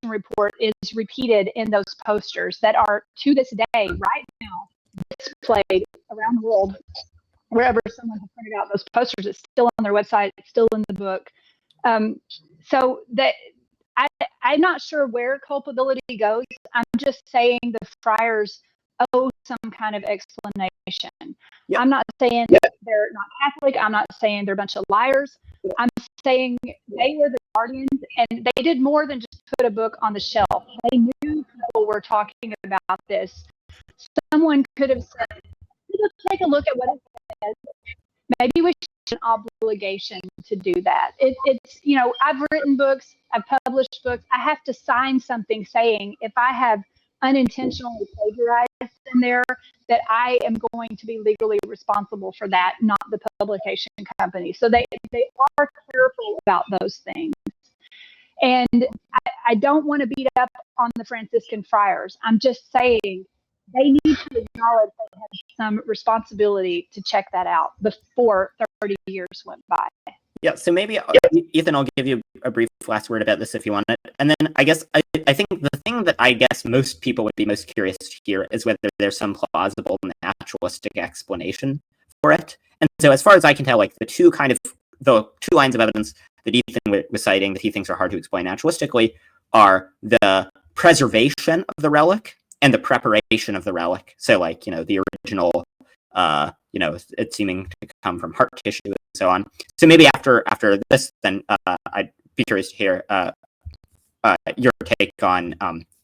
Speaker 2: report is repeated in those posters that are, to this day, right now, displayed around the world. Wherever someone has printed out those posters, it's still on their website, it's still in the book. So that I'm not sure where culpability goes. I'm just saying the friars owe some kind of explanation. Yep. I'm not saying they're not Catholic. I'm not saying they're a bunch of liars. I'm saying they were the guardians, and they did more than just put a book on the shelf. They knew people were talking about this. Someone could have said, let's take a look at what it says. Maybe we should have an obligation to do that. It's I've written books, I've published books. I have to sign something saying if I have unintentionally plagiarized in there, that I am going to be legally responsible for that, not the publication company. So they are careful about those things. And I don't want to beat up on the Franciscan friars. I'm just saying they need to acknowledge they have some responsibility to check that out before 30 years went by.
Speaker 1: Yeah, so maybe, Ethan, I'll give you a brief last word about this if you want it. And then I guess I think the thing that I guess most people would be most curious to hear is whether there's some plausible naturalistic explanation for it. And so as far as I can tell, the two lines of evidence that Ethan was citing that he thinks are hard to explain naturalistically are the preservation of the relic and the preparation of the relic. So the original, it's seeming to come from heart tissue and so on. So maybe after this, then I'd be curious to hear your take on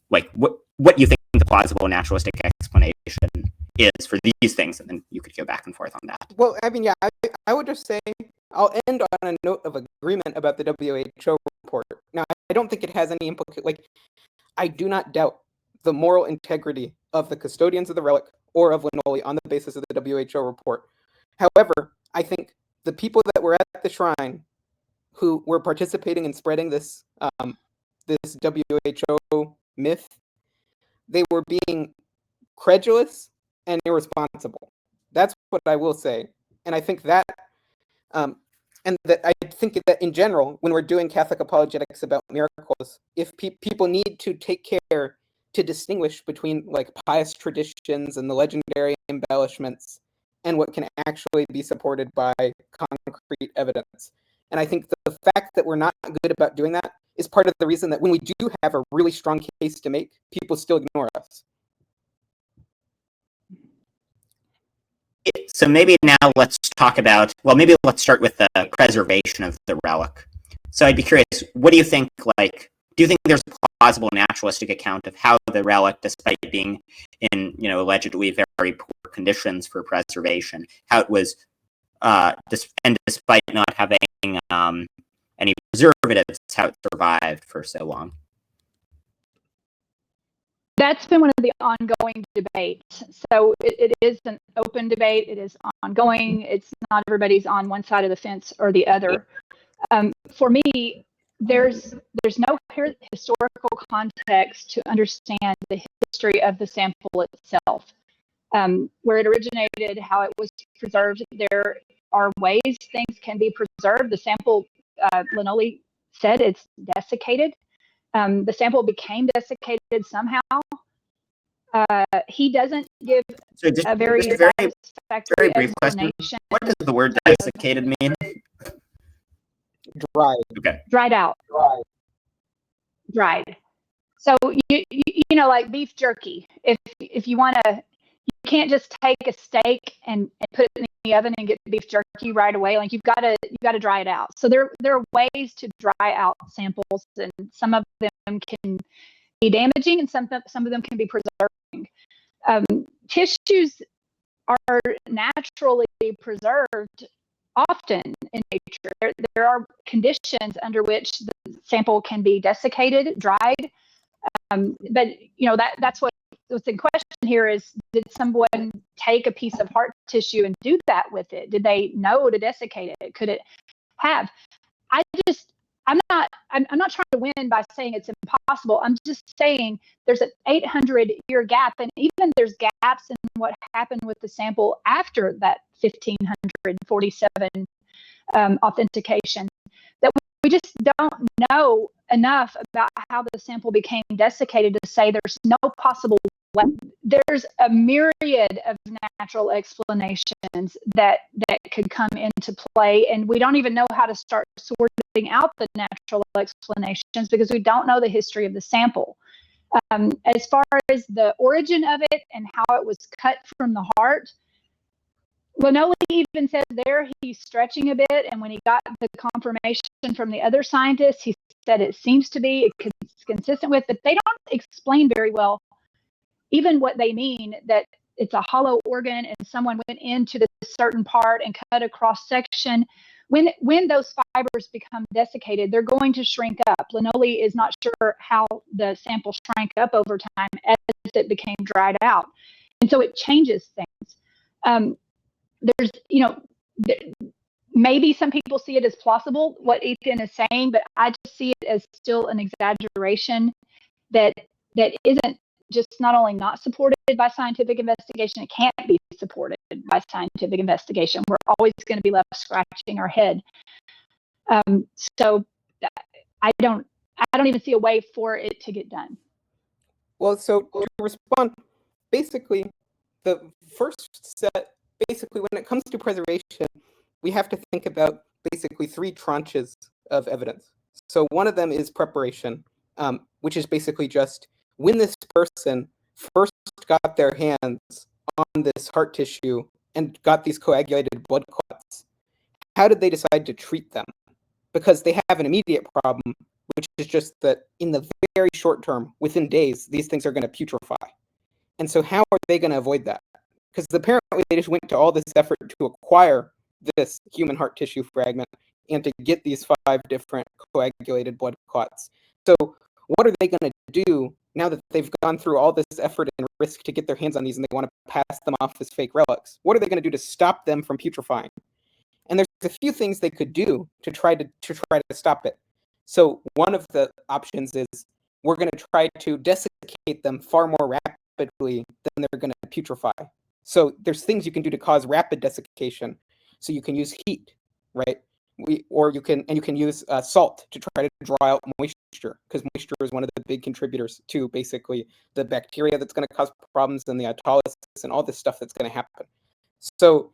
Speaker 1: what you think the plausible naturalistic explanation is for these things, and then you could go back and forth on that.
Speaker 3: Well, I mean, I would just say I'll end on a note of agreement about the WHO report. Now, I don't think it has any implication. I do not doubt the moral integrity of the custodians of the relic or of Linoli on the basis of the WHO report. However, I think the people that were at the shrine who were participating in spreading this this WHO myth, they were being credulous and irresponsible. That's what I will say. And I think that I think that in general, when we're doing Catholic apologetics about miracles, if people need to take care to distinguish between pious traditions and the legendary embellishments and what can actually be supported by concrete evidence. And I think the fact that we're not good about doing that is part of the reason that when we do have a really strong case to make, people still ignore us.
Speaker 1: So maybe now let's talk about, maybe let's start with the preservation of the relic. So I'd be curious, what do you think, do you think there's a plausible naturalistic account of how the relic, despite being in, allegedly very poor conditions for preservation, how it was, and despite not having any preservatives, how it survived for so long?
Speaker 2: That's been one of the ongoing debates. So it is an open debate. It is ongoing. It's not everybody's on one side of the fence or the other. For me, there's no historical context to understand the history of the sample itself, where it originated, how it was preserved. There are ways things can be preserved. The sample, Linoli said, it's desiccated. The sample became desiccated somehow. He doesn't give
Speaker 1: So just
Speaker 2: a very
Speaker 1: just very
Speaker 2: satisfactory
Speaker 1: brief question.
Speaker 2: explanation.
Speaker 1: What does the word desiccated mean?
Speaker 3: Dried.
Speaker 1: Okay.
Speaker 2: Dried out. Dried. So you know, like beef jerky. If you want to, you can't just take a steak and put it in the oven and get beef jerky right away. Like you've got to dry it out. So there are ways to dry out samples, and some of them can be damaging, and some of them can be preserving. Tissues are naturally preserved often in nature. There are conditions under which the sample can be desiccated, dried. But you know, that's what's in question here is, did someone take a piece of heart tissue and do that with it? Did they know to desiccate it? Could it have? I'm not trying to win by saying it's impossible. I'm just saying there's an 800-year gap, and even there's gaps in what happened with the sample after that 1547 authentication, that we just don't know enough about how the sample became desiccated to say there's no possible way. There's a myriad of natural explanations that could come into play, and we don't even know how to start sorting out the natural explanations because we don't know the history of the sample. As far as the origin of it and how it was cut from the heart, Lynolli even says there he's stretching a bit, and when he got the confirmation from the other scientists, he said it seems to be consistent with, but they don't explain very well even what they mean, that it's a hollow organ and someone went into this certain part and cut a cross section. When those fibers become desiccated, they're going to shrink up. Lynolli is not sure how the sample shrank up over time as it became dried out, and so it changes things. There's, you know, maybe some people see it as plausible what Ethan is saying, but I just see it as still an exaggeration that isn't just not only not supported by scientific investigation, it can't be supported by scientific investigation. We're always going to be left scratching our head. So I don't even see a way for it to get done.
Speaker 3: Well, so to respond, basically, the first set, basically, when it comes to preservation, we have to think about basically three tranches of evidence. So one of them is preparation, which is basically just when this person first got their hands on this heart tissue and got these coagulated blood clots, how did they decide to treat them? Because they have an immediate problem, which is just that in the very short term, within days, these things are going to putrefy. And so how are they going to avoid that? Because apparently they just went to all this effort to acquire this human heart tissue fragment and to get these 5 different coagulated blood clots. So what are they going to do now that they've gone through all this effort and risk to get their hands on these and they want to pass them off as fake relics? What are they going to do to stop them from putrefying? And there's a few things they could do to try to stop it. So one of the options is we're going to try to desiccate them far more rapidly than they're going to putrefy. So there's things you can do to cause rapid desiccation. So you can use heat, right? You can use salt to try to draw out moisture, because moisture is one of the big contributors to basically the bacteria that's going to cause problems and the autolysis and all this stuff that's going to happen. So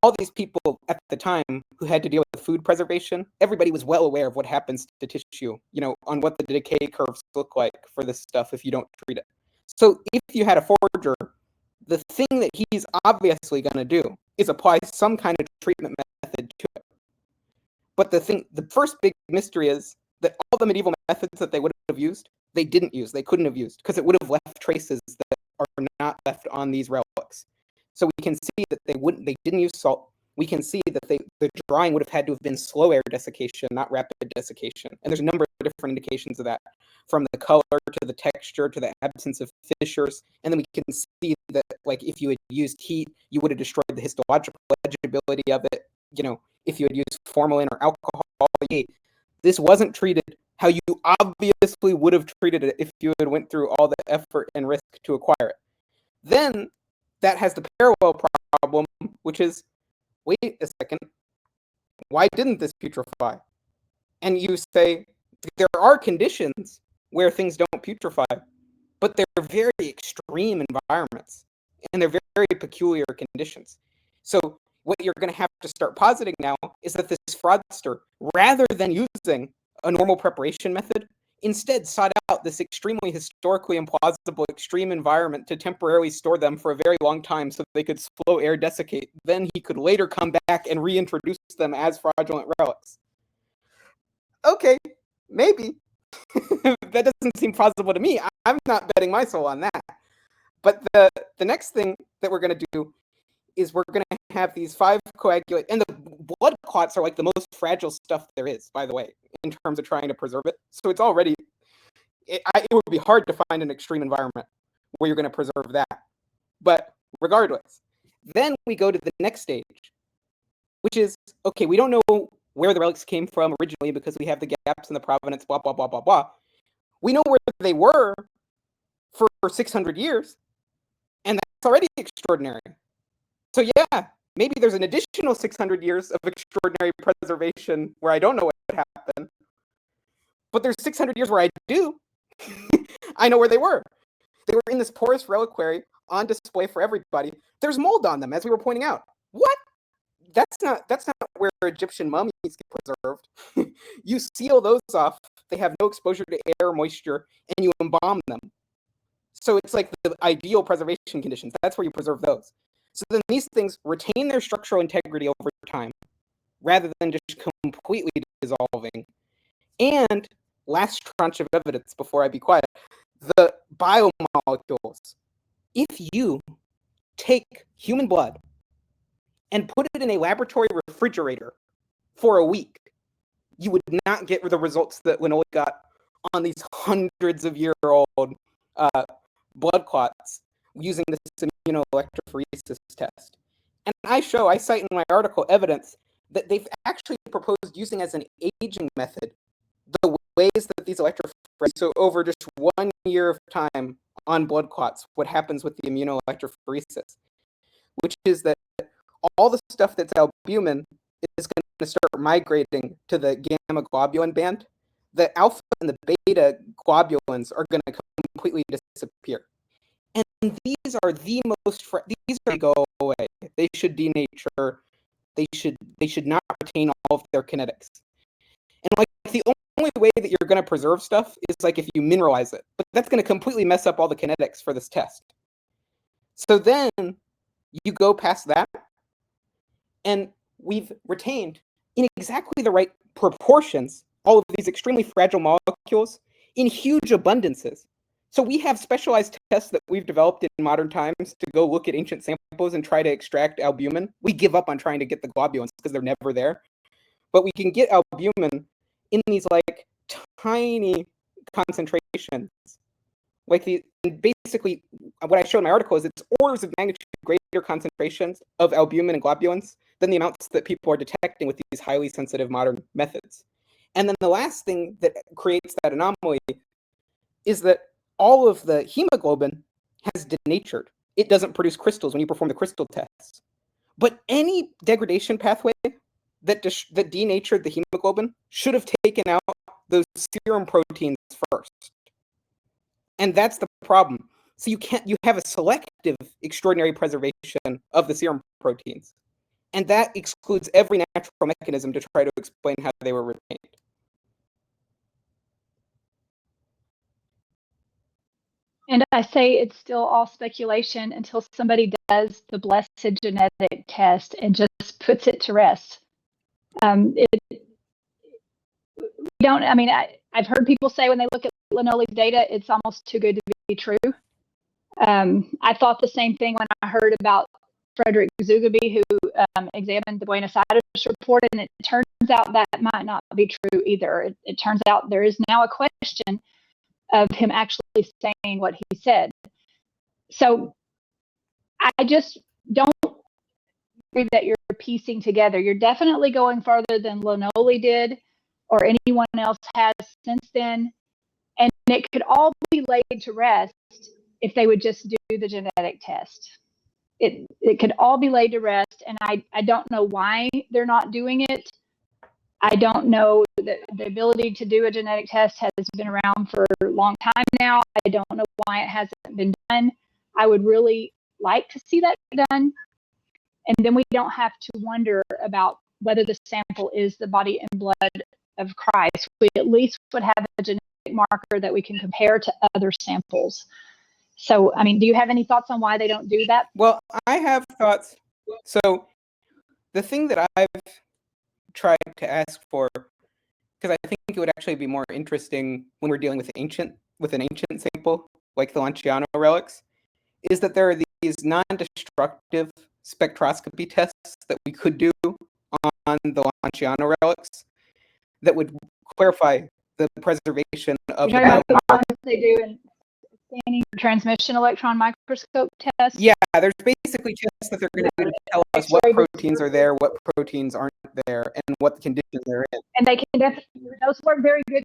Speaker 3: all these people at the time who had to deal with food preservation, everybody was well aware of what happens to tissue, on what the decay curves look like for this stuff if you don't treat it. So if you had a forger, the thing that he's obviously going to do is apply some kind of treatment method to it. But the first big mystery is that all the medieval methods that they would have used, they couldn't have used, because it would have left traces that are not left on these relics. So we can see that they didn't use salt. We can see that the drying would have had to have been slow air desiccation, not rapid desiccation. And there's a number of different indications of that, from the color to the texture to the absence of fissures. And then we can see that, like, if you had used heat, you would have destroyed the histological legibility of it. If you had used formalin or alcohol, this wasn't treated how you obviously would have treated it if you had went through all the effort and risk to acquire it. Then that has the parallel problem, which is, wait a second, why didn't this putrefy? And you say, there are conditions where things don't putrefy. but they're very extreme environments, and they're very peculiar conditions. So what you're going to have to start positing now is that this fraudster, rather than using a normal preparation method, instead sought out this extremely historically implausible extreme environment to temporarily store them for a very long time so they could slow air desiccate. Then he could later come back and reintroduce them as fraudulent relics. Okay, maybe. That doesn't seem plausible to me. I'm not betting my soul on that. But the next thing that we're going to do is we're going to have these 5 coagulate, and the blood clots are like the most fragile stuff there is, by the way, in terms of trying to preserve it. So it's already, it would be hard to find an extreme environment where you're going to preserve that. But regardless, then we go to the next stage, which is, okay, we don't know where the relics came from originally because we have the gaps in the provenance, blah, blah, blah, blah, blah. We know where they were for 600 years, and that's already extraordinary. So yeah, maybe there's an additional 600 years of extraordinary preservation where I don't know what happened. But there's 600 years where I do. I know where they were. They were in this porous reliquary on display for everybody. There's mold on them, as we were pointing out. What? That's not where Egyptian mummies get preserved. You seal those off. They have no exposure to air or moisture, and you embalm them. So it's like the ideal preservation conditions. That's where you preserve those. So then these things retain their structural integrity over time, rather than just completely dissolving. And last tranche of evidence before I be quiet, the biomolecules. If you take human blood and put it in a laboratory refrigerator for a week, you would not get the results that Linolie got on these hundreds of year old blood clots using this immunoelectrophoresis test. And I cite in my article evidence that they've actually proposed using as an aging method the ways that these electrophoresis, so over just 1 year of time on blood clots, what happens with the immunoelectrophoresis, which is that all the stuff that's albumin is going to start migrating to the gamma globulin band. The alpha and the beta globulins are going to completely disappear. And these are the most, these are go away. They should denature. They should not retain all of their kinetics. And like the only way that you're going to preserve stuff is like if you mineralize it, but that's going to completely mess up all the kinetics for this test. So then you go past that, and we've retained in exactly the right proportions all of these extremely fragile molecules in huge abundances. So we have specialized tests that we've developed in modern times to go look at ancient samples and try to extract albumin. We give up on trying to get the globulins because they're never there. But we can get albumin in these like tiny concentrations. And basically what I showed in my article is it's orders of magnitude greater concentrations of albumin and globulins than the amounts that people are detecting with these highly sensitive modern methods. And then the last thing that creates that anomaly is that all of the hemoglobin has denatured. It doesn't produce crystals when you perform the crystal tests. But any degradation pathway that denatured the hemoglobin should have taken out those serum proteins first. And that's the problem. So you have a selective extraordinary preservation of the serum proteins. And that excludes every natural mechanism to try to explain how they were retained.
Speaker 2: And I say it's still all speculation until somebody does the blessed genetic test and just puts it to rest. I've heard people say when they look at Linolie's data, it's almost too good to be true. I thought the same thing when I heard about Frederick Zugaby, who examined the Buenos Aires report, and it turns out that might not be true either. It turns out there is now a question of him actually saying what he said. So I just don't agree that you're piecing together. You're definitely going farther than Linolie did or anyone else has since then. And it could all be laid to rest if they would just do the genetic test. It could all be laid to rest, and I don't know why they're not doing it. I don't know that the ability to do a genetic test has been around for a long time now. I don't know why it hasn't been done. I would really like to see that done. And then we don't have to wonder about whether the sample is the body and blood of Christ. We at least would have a genetic marker that we can compare to other samples. So, I mean, do you have any thoughts on why they don't do that?
Speaker 3: Well, I have thoughts. So the thing that I've tried to ask for, because I think it would actually be more interesting when we're dealing with an ancient sample, like the Lanciano relics, is that there are these non-destructive spectroscopy tests that we could do on the Lanciano relics that would clarify the preservation of
Speaker 2: You're talking about the ones they do in scanning transmission electron microscope tests?
Speaker 3: Yeah, there's basically tests that they're going to do to tell us what proteins are there, what proteins aren't there, and what the conditions they're in.
Speaker 2: And they can those work very good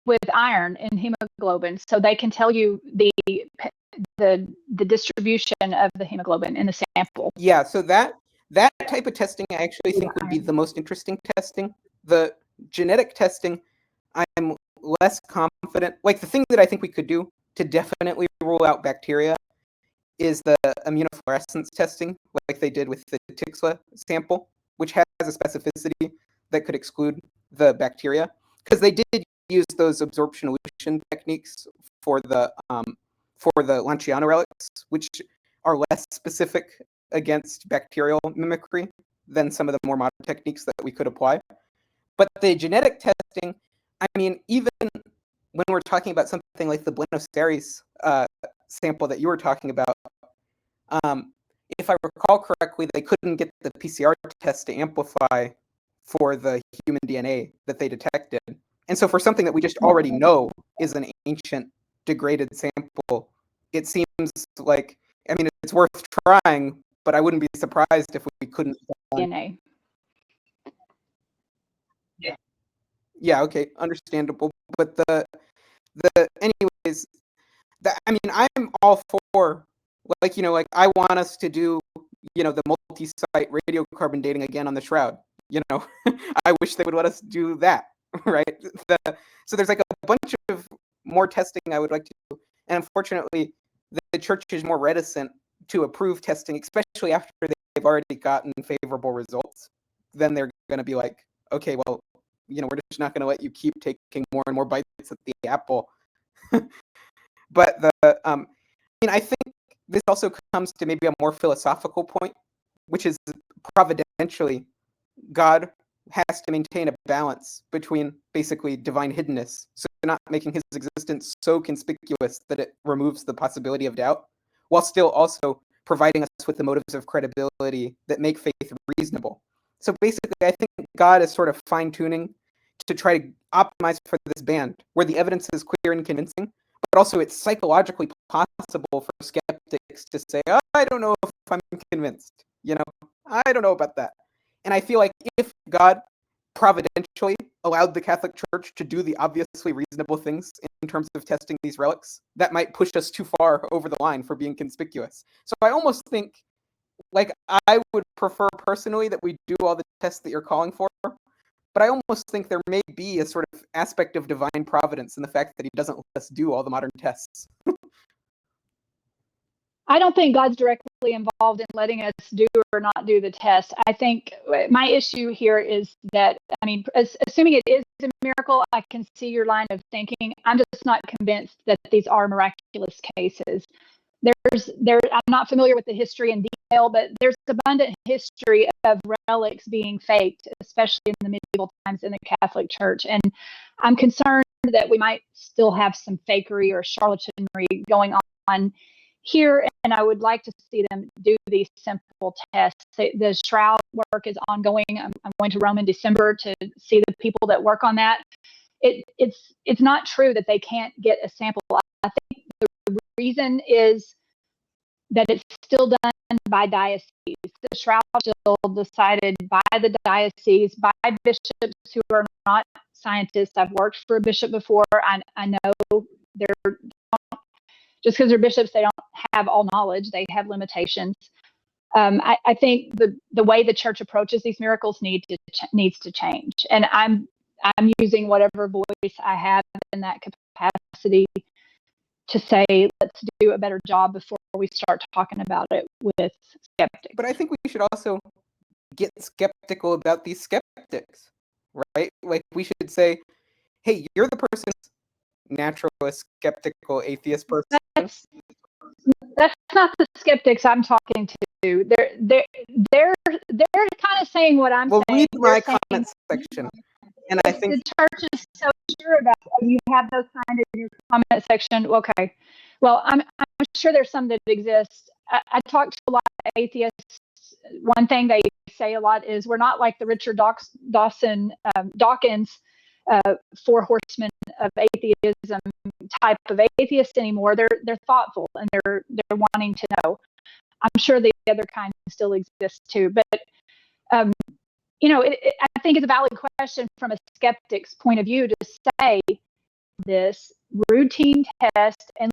Speaker 2: with iron and hemoglobin, so they can tell you the distribution of the hemoglobin in the sample.
Speaker 3: Yeah, so that type of testing I actually think would be the most interesting testing. The genetic testing, I'm less confident. Like, the thing that I think we could do to definitely rule out bacteria is the immunofluorescence testing, like they did with the Tixla sample, which has a specificity that could exclude the bacteria, because they did use those absorption elution techniques for the Lanciano relics, which are less specific against bacterial mimicry than some of the more modern techniques that we could apply. But the genetic testing, I mean, even when we're talking about something like the Buenos Aires sample that you were talking about, if I recall correctly, they couldn't get the PCR test to amplify for the human DNA that they detected. And so for something that we just already know is an ancient degraded sample, it seems like, I mean, it's worth trying, but I wouldn't be surprised if we couldn't.
Speaker 2: DNA.
Speaker 3: Yeah, okay, understandable. But anyways, I mean, I'm all for, like, like I want us to do, the multi-site radiocarbon dating again on the shroud. I wish they would let us do that, right? So there's like a bunch of more testing I would like to do, and unfortunately, the church is more reticent to approve testing, especially after they've already gotten favorable results. Then they're going to be like, okay, well, we're just not going to let you keep taking more and more bites at the apple. But I think this also comes to maybe a more philosophical point, which is providentially, God has to maintain a balance between basically divine hiddenness, so not making his existence so conspicuous that it removes the possibility of doubt, while still also providing us with the motives of credibility that make faith reasonable. So basically, I think God is sort of fine-tuning to try to optimize for this band, where the evidence is clear and convincing, but also it's psychologically possible for skeptics to say, oh, I don't know if I'm convinced, I don't know about that. And I feel like if God providentially allowed the Catholic Church to do the obviously reasonable things in terms of testing these relics, that might push us too far over the line for being conspicuous. So I almost think, like, I would prefer personally that we do all the tests that you're calling for, but I almost think there may be a sort of aspect of divine providence in the fact that he doesn't let us do all the modern tests.
Speaker 2: I don't think God's directly involved in letting us do or not do the test. I think my issue here is that, I mean, assuming it is a miracle, I can see your line of thinking. I'm just not convinced that these are miraculous cases. I'm not familiar with the history in detail, but there's abundant history of relics being faked, especially in the medieval times in the Catholic Church. And I'm concerned that we might still have some fakery or charlatanry going on here, and I would like to see them do these simple tests. The shroud work is ongoing. I'm going to Rome in December to see the people that work on that. It's not true that they can't get a sample. I think the reason is that it's still done by diocese. The shroud is still decided by the diocese, by bishops who are not scientists. I've worked for a bishop before. I know they're just because they're bishops, they don't have all knowledge. They have limitations. I think the way the church approaches these miracles needs to change. And I'm using whatever voice I have in that capacity to say, let's do a better job before we start talking about it with skeptics.
Speaker 3: But I think we should also get skeptical about these skeptics, right? Like, we should say, hey, you're the person, naturalist, skeptical, atheist person.
Speaker 2: That's not the skeptics I'm talking to. They're kind of saying what I'm saying.
Speaker 3: Read my comment section. And I think
Speaker 2: the church is so sure about it. You have those kind of in your comment section. Okay. Well, I'm sure there's some that exist. I talk to a lot of atheists. One thing they say a lot is we're not like the Richard Dawkins four horsemen of atheism type of atheist anymore. They're thoughtful and they're wanting to know. I'm sure the other kind still exists too, but I think it's a valid question from a skeptic's point of view to say this routine test, and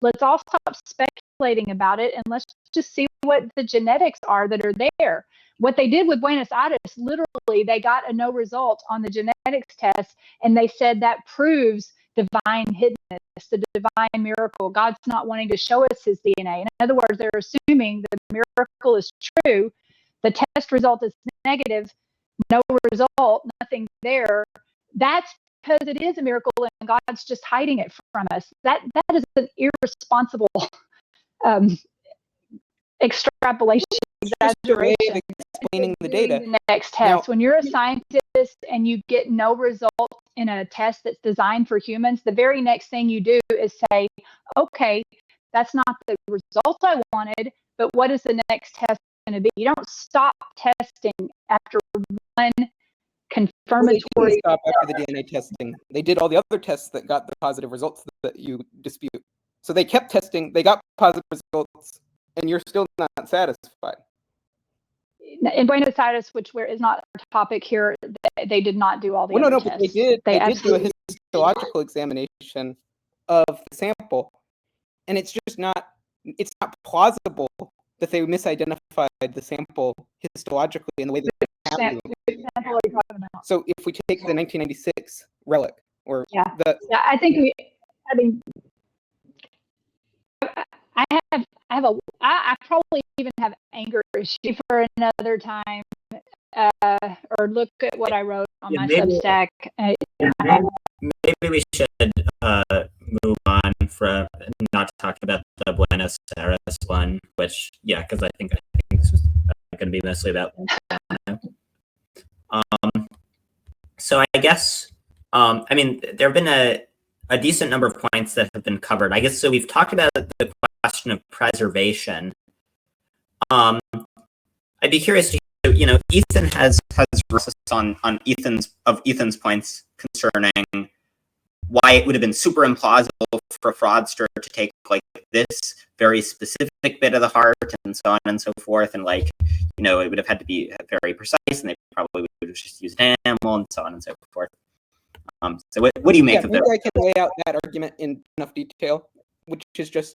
Speaker 2: let's all stop speculating about it, and let's just see what the genetics are that are there. What they did with Buenos Aires, literally, they got a no result on the genetics test, and they said that proves divine hiddenness, the divine miracle. God's not wanting to show us his DNA. In other words, they're assuming the miracle is true. The test result is negative, no result, nothing there. That's because it is a miracle and God's just hiding it from us. That is an irresponsible extrapolation, exaggeration.
Speaker 3: Way of explaining the data.
Speaker 2: The next test. Now, when you're a scientist and you get no result in a test that's designed for humans, the very next thing you do is say, okay, that's not the result I wanted, but what is the next test going to be? You don't stop testing after one confirmatory.
Speaker 3: Well, they didn't stop after the DNA testing. They did all the other tests that got the positive results that you dispute. So they kept testing. They got positive results, and you're still not satisfied.
Speaker 2: In Buenos Aires, which is not our topic here, they did not do all the other tests.
Speaker 3: But they did. They did do a histological examination of the sample, and it's just not. It's not plausible that they misidentified the sample histologically in the way that they have. So if we take the 1996 relic, or
Speaker 2: I probably even have anger issue for another time, or look at what I wrote on my Substack.
Speaker 1: Maybe we should move on from not talking about the Buenos Aires one, which, because I think this is going to be mostly about. So I guess, there have been a decent number of points that have been covered. I guess so. We've talked about the question of preservation. I'd be curious to hear, Ethan has on Ethan's points concerning why it would have been super implausible for a fraudster to take like this very specific bit of the heart and so on and so forth, and it would have had to be very precise, and they probably would have just used an animal and so on and so forth. So what do you make of that?
Speaker 3: I can lay out that argument in enough detail, which is just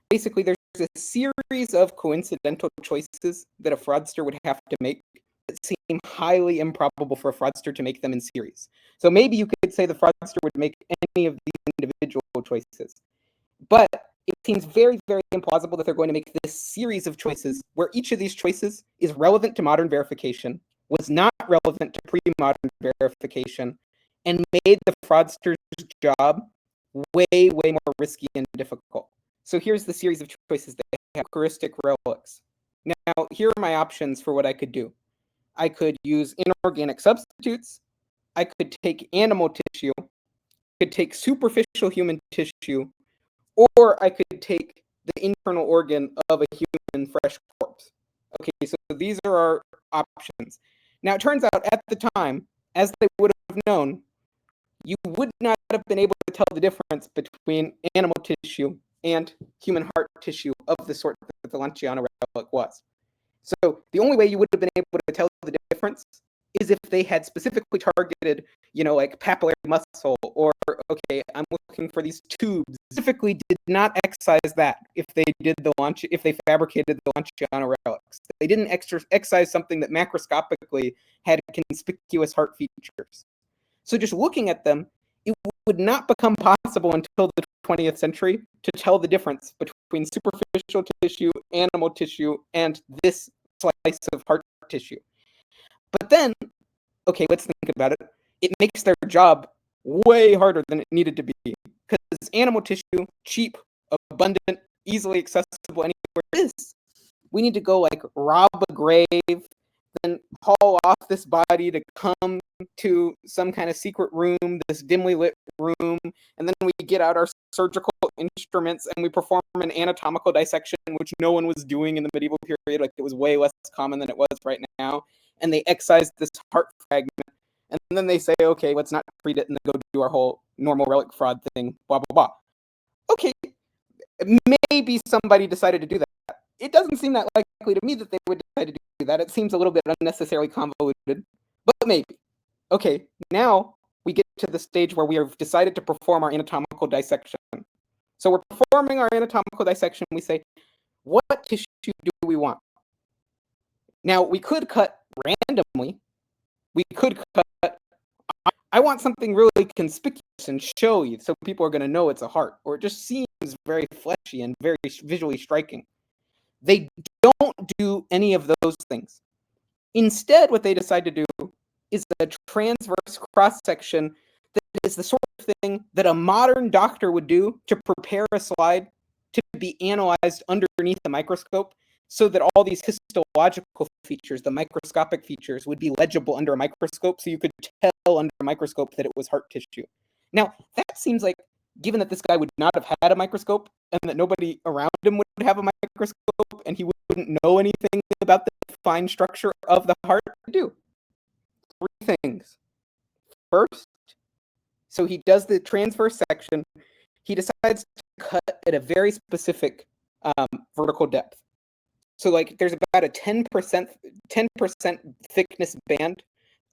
Speaker 3: basically there's a series of coincidental choices that a fraudster would have to make that seem highly improbable for a fraudster to make them in series. So maybe you could say the fraudster would make any of these individual choices, but it seems very, very implausible that they're going to make this series of choices where each of these choices is relevant to modern verification, was not relevant to pre-modern verification, and made the fraudster's job way, way more risky and difficult. So here's the series of choices they have. Eucharistic relics. Now, here are my options for what I could do. I could use inorganic substitutes. I could take animal tissue. I could take superficial human tissue. Or I could take the internal organ of a human fresh corpse. Okay, so these are our options. Now, it turns out at the time, as they would have known, you would not have been able to tell the difference between animal tissue and human heart tissue of the sort that the Lanciano relic was. So the only way you would have been able to tell the difference is if they had specifically targeted, like papillary muscle, or okay, I'm looking for these tubes. Specifically, did not excise that if they fabricated the Lanciano relics. They didn't excise something that macroscopically had conspicuous heart features. So just looking at them, it would not become possible until the 20th century to tell the difference between superficial tissue, animal tissue, and this slice of heart tissue. But then, okay, let's think about it. It makes their job way harder than it needed to be, because animal tissue, cheap, abundant, easily accessible anywhere it is. We need to go like rob a grave, then haul off this body to come to some kind of secret room, this dimly lit room, and then we get out our surgical instruments and we perform an anatomical dissection, which no one was doing in the medieval period. Like, it was way less common than it was right now. And they excise this heart fragment, and then they say, okay, let's not treat it, and then go do our whole normal relic fraud thing, blah, blah, blah. Okay, maybe somebody decided to do that. It doesn't seem that likely to me that they would decide to do that. It seems a little bit unnecessarily convoluted, but maybe. Okay, now we get to the stage where we have decided to perform our anatomical dissection. So we're performing our anatomical dissection. We say, what tissue do we want? Now, we could cut randomly. We could cut, I want something really conspicuous and showy so people are going to know it's a heart, or it just seems very fleshy and very visually striking. They don't do any of those things. Instead, what they decide to do is a transverse cross-section that is the sort of thing that a modern doctor would do to prepare a slide to be analyzed underneath a microscope, so that all these histological features, the microscopic features, would be legible under a microscope, so you could tell under a microscope that it was heart tissue. Now, that seems like, given that this guy would not have had a microscope, and that nobody around him would have a microscope, and he wouldn't know anything about the fine structure of the heart, to do three things. First, so he does the transverse section. He decides to cut at a very specific vertical depth. So, like, there's about a 10% thickness band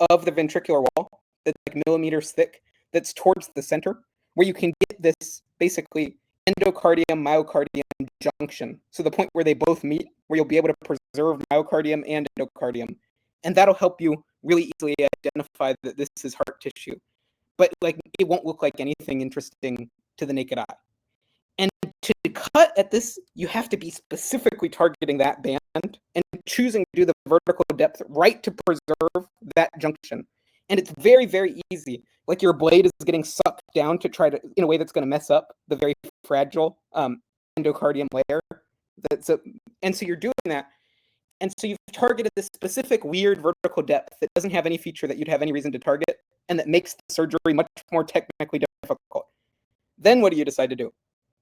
Speaker 3: of the ventricular wall that's like millimeters thick, that's towards the center, where you can get this basically endocardium-myocardium junction. So the point where they both meet, where you'll be able to preserve myocardium and endocardium. And that'll help you really easily identify that this is heart tissue. But like, it won't look like anything interesting to the naked eye. And to cut at this, you have to be specifically targeting that band and choosing to do the vertical depth right to preserve that junction. And it's very, very easy. Like, your blade is getting sucked down to try to, in a way that's going to mess up the very fragile endocardium layer. And so you're doing that. And so you've targeted this specific weird vertical depth that doesn't have any feature that you'd have any reason to target, and that makes the surgery much more technically difficult. Then what do you decide to do?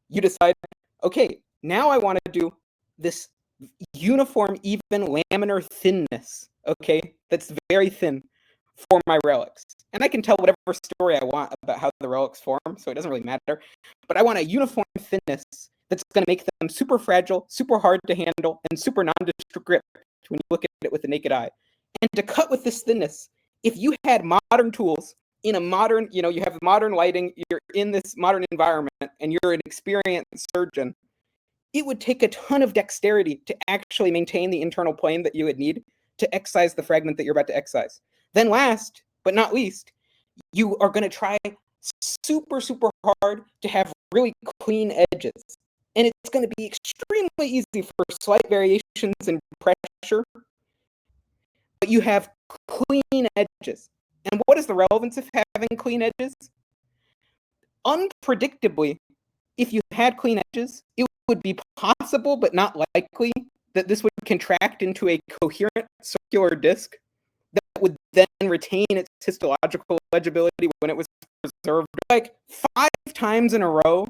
Speaker 3: You decide, okay, now I want to do this uniform, even laminar thinness, okay, that's very thin for my relics. And I can tell whatever story I want about how the relics form, so it doesn't really matter. But I want a uniform thinness that's going to make them super fragile, super hard to handle, and super nondescript when you look at it with the naked eye. And to cut with this thinness, if you had modern tools, in a modern, you have modern lighting, you're in this modern environment, and you're an experienced surgeon, it would take a ton of dexterity to actually maintain the internal plane that you would need to excise the fragment that you're about to excise. Then last, but not least, you are going to try super, super hard to have really clean edges. And it's going to be extremely easy for slight variations in pressure, but you have clean edges. And what is the relevance of having clean edges? Unpredictably, if you had clean edges, it would be possible, but not likely, that this would contract into a coherent circular disc that would then retain its histological legibility when it was preserved. Like 5 times in a row,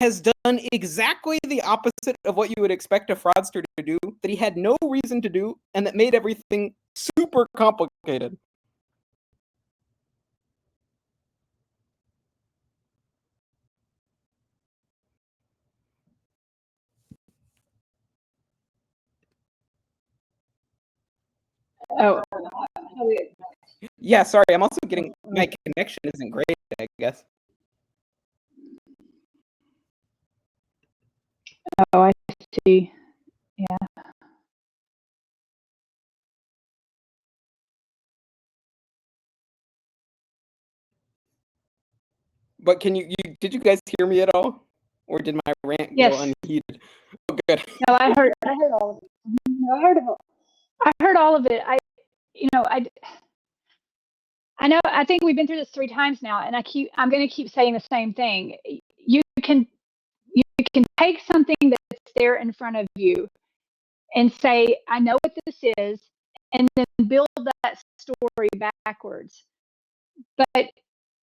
Speaker 3: has done exactly the opposite of what you would expect a fraudster to do, that he had no reason to do, and that made everything super complicated.
Speaker 2: Oh,
Speaker 3: Yeah, sorry. I'm also getting my connection isn't great, I guess.
Speaker 2: Oh, I see. Yeah.
Speaker 3: But did you guys hear me at all? Or did my rant
Speaker 2: Yes.
Speaker 3: go unheeded? Oh, good.
Speaker 2: No, I heard all of it. No, I heard all of it. I think we've been through this 3 times now, and I'm going to keep saying the same thing. You can take something that's there in front of you and say, I know what this is, and then build that story backwards. But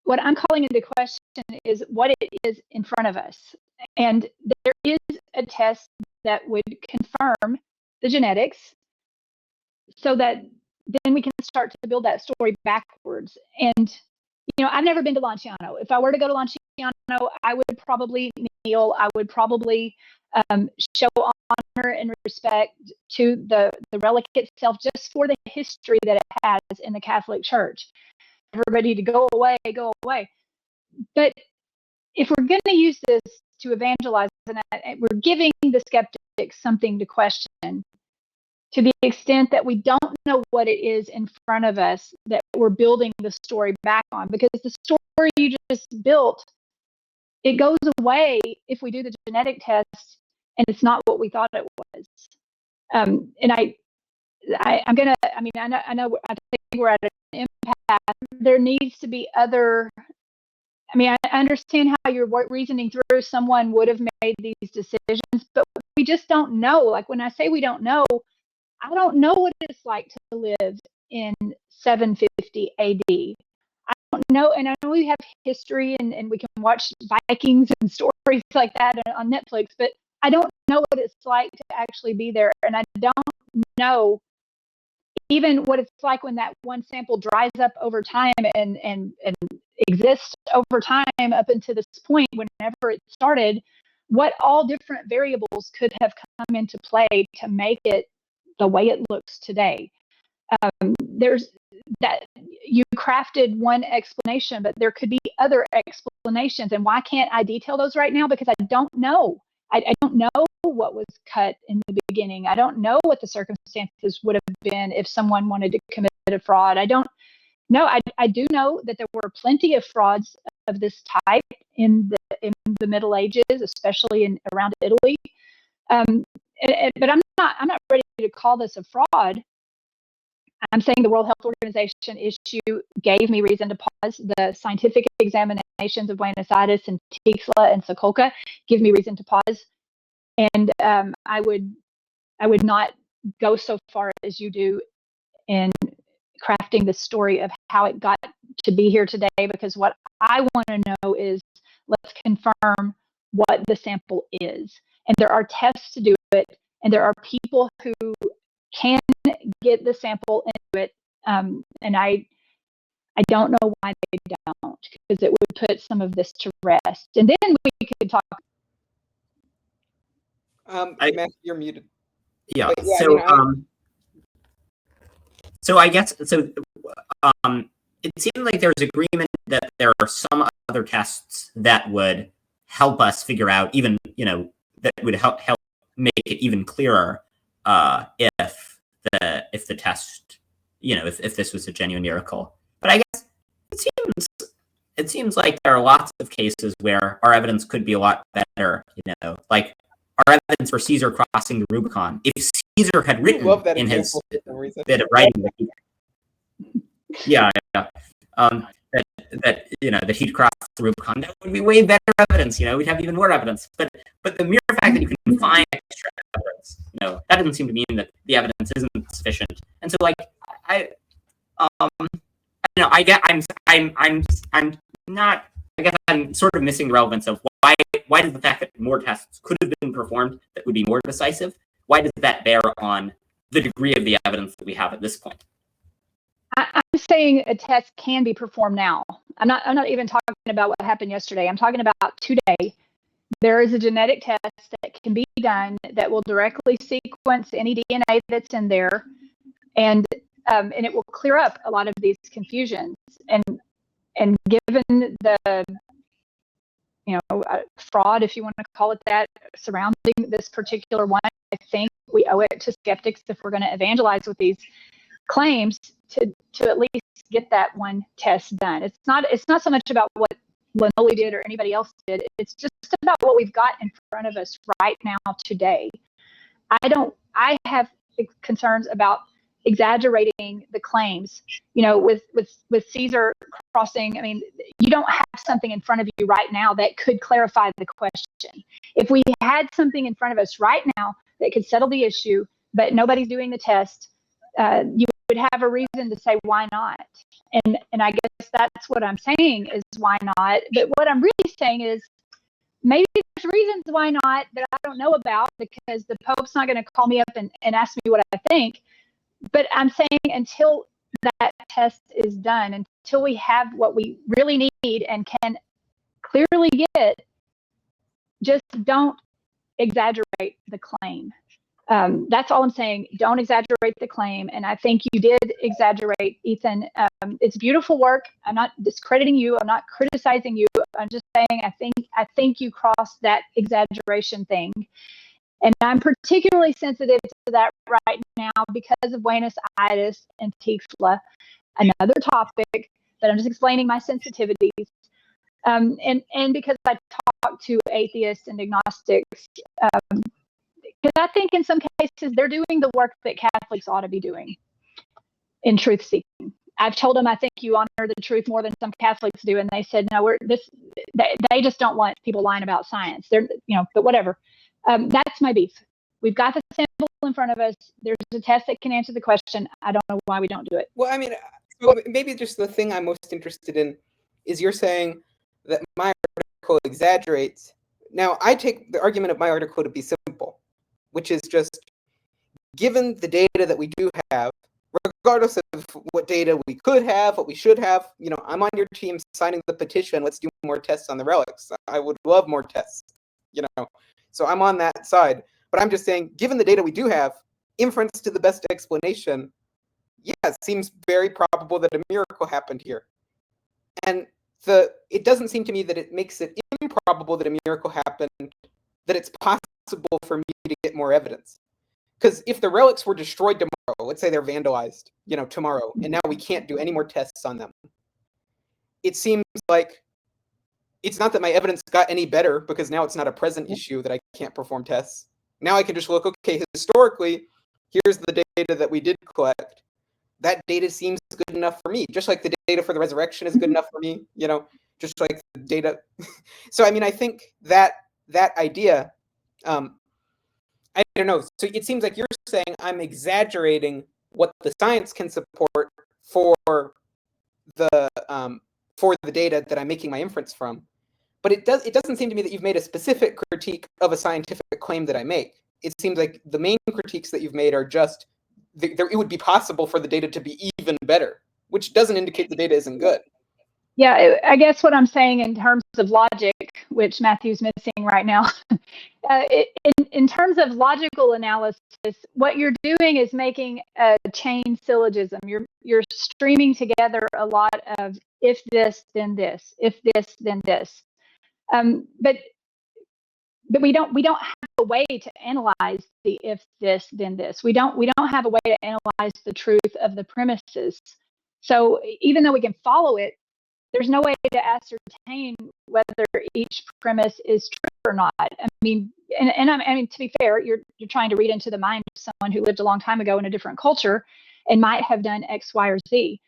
Speaker 2: what I'm calling into question is what it is in front of us. And there is a test that would confirm the genetics so that then we can start to build that story backwards. And, I've never been to Lanciano. If I were to go to Lanciano, I would probably kneel. I would probably show honor and respect to the relic itself, just for the history that it has in the Catholic Church. Everybody to go away, go away. But if we're going to use this to evangelize, and we're giving the skeptics something to question, to the extent that we don't know what it is in front of us that we're building the story back on, because the story you just built, it goes away if we do the genetic test and it's not what we thought it was. And I'm gonna. I mean, I know. I think we're at an impasse. There needs to be other. I mean, I understand how you're reasoning through. Someone would have made these decisions, but we just don't know. Like when I say we don't know, I don't know what it's like to live in 750 AD. I don't know, and I know we have history and we can watch Vikings and stories like that on Netflix, but I don't know what it's like to actually be there, and I don't know even what it's like when that one sample dries up over time and exists over time up until this point, whenever it started, what all different variables could have come into play to make it the way it looks today. There's that you crafted one explanation, but there could be other explanations. And why can't I detail those right now? Because I don't know. I don't know what was cut in the beginning. I don't know what the circumstances would have been if someone wanted to commit a fraud. I don't know. I do know that there were plenty of frauds of this type in the Middle Ages, especially around Italy. But I'm not ready to call this a fraud. I'm saying the World Health Organization issue gave me reason to pause. The scientific examinations of Buenos Aires and Tixla and Sokolka give me reason to pause. And I would not go so far as you do in crafting the story of how it got to be here today, because what I want to know is, let's confirm what the sample is. And there are tests to do it, and there are people who can get the sample into it. And I don't know why they don't, because it would put some of this to rest. And then we could talk.
Speaker 3: Matt, you're muted.
Speaker 1: Yeah.
Speaker 3: Yeah,
Speaker 1: So I guess it seemed like there was agreement that there are some other tests that would help us figure out, even that would help make it even clearer if the test, if this was a genuine miracle. But I guess it seems like there are lots of cases where our evidence could be a lot better. Like our evidence for Caesar crossing the Rubicon. If Caesar had written in his bit of writing that he'd crossed the Rubicon, that would be way better evidence. We'd have even more evidence. But the mere fact that you can find extra evidence, that doesn't seem to mean that the evidence isn't sufficient. And so, I'm sort of missing the relevance of why does the fact that more tests could have been performed that would be more decisive, why does that bear on the degree of the evidence that we have at this point?
Speaker 2: I'm saying a test can be performed now. I'm not even talking about what happened yesterday. I'm talking about today. There is a genetic test that can be done that will directly sequence any DNA that's in there. And and it will clear up a lot of these confusions. And given the fraud, if you want to call it that, surrounding this particular one, I think we owe it to skeptics, if we're going to evangelize with these claims, to at least get that one test done. It's not so much about what Linolie did or anybody else did. It's just about what we've got in front of us right now today. I have concerns about exaggerating the claims, with Caesar crossing. I mean, you don't have something in front of you right now that could clarify the question. If we had something in front of us right now that could settle the issue, but nobody's doing the test, you would have a reason to say, why not? And I guess that's what I'm saying, is why not? But what I'm really saying is, maybe there's reasons why not that I don't know about, because the Pope's not going to call me up and ask me what I think. But I'm saying, until that test is done, until we have what we really need and can clearly get, just don't exaggerate the claim. That's all I'm saying. Don't exaggerate the claim. And I think you did exaggerate, Ethan. It's beautiful work. I'm not discrediting you. I'm not criticizing you. I'm just saying I think you crossed that exaggeration thing. And I'm particularly sensitive to that right now because of Buenos Aires and TIFLA, another topic, but I'm just explaining my sensitivities. And because I talk to atheists and agnostics, because I think in some cases they're doing the work that Catholics ought to be doing in truth seeking. I've told them I think you honor the truth more than some Catholics do, and they said no. They just don't want people lying about science. But whatever. That's my beef. We've got the sample in front of us. There's a test that can answer the question. I don't know why we don't do it.
Speaker 3: Well, I mean, so maybe just the thing I'm most interested in is you're saying that my article exaggerates. Now, I take the argument of my article to be simple, which is just, given the data that we do have, regardless of what data we could have, what we should have, I'm on your team signing the petition. Let's do more tests on the relics. I would love more tests, So I'm on that side. But I'm just saying, given the data we do have, inference to the best explanation, it seems very probable that a miracle happened here. And it doesn't seem to me that it makes it improbable that a miracle happened, that it's possible for me to get more evidence. Because if the relics were destroyed tomorrow, let's say they're vandalized, tomorrow, and now we can't do any more tests on them, it seems like it's not that my evidence got any better, because now it's not a present issue that I can't perform tests. Now I can just look, okay, historically, here's the data that we did collect. That data seems good enough for me, just like the data for the resurrection is good enough for me, just like the data. So, I mean, I think that idea, I don't know. So it seems like you're saying I'm exaggerating what the science can support for the data that I'm making my inference from. But it doesn't seem to me that you've made a specific critique of a scientific claim that I make. It seems like the main critiques that you've made are just it would be possible for the data to be even better, which doesn't indicate the data isn't good.
Speaker 2: Yeah, I guess what I'm saying in terms of logic, which Matthew's missing right now, in terms of logical analysis, what you're doing is making a chain syllogism. You're streaming together a lot of if this, then this, if this, then this. But we don't have a way to analyze the if this, then this. We don't have a way to analyze the truth of the premises. So even though we can follow it, there's no way to ascertain whether each premise is true or not. I mean, to be fair, you're trying to read into the mind of someone who lived a long time ago in a different culture and might have done X, Y, or Z.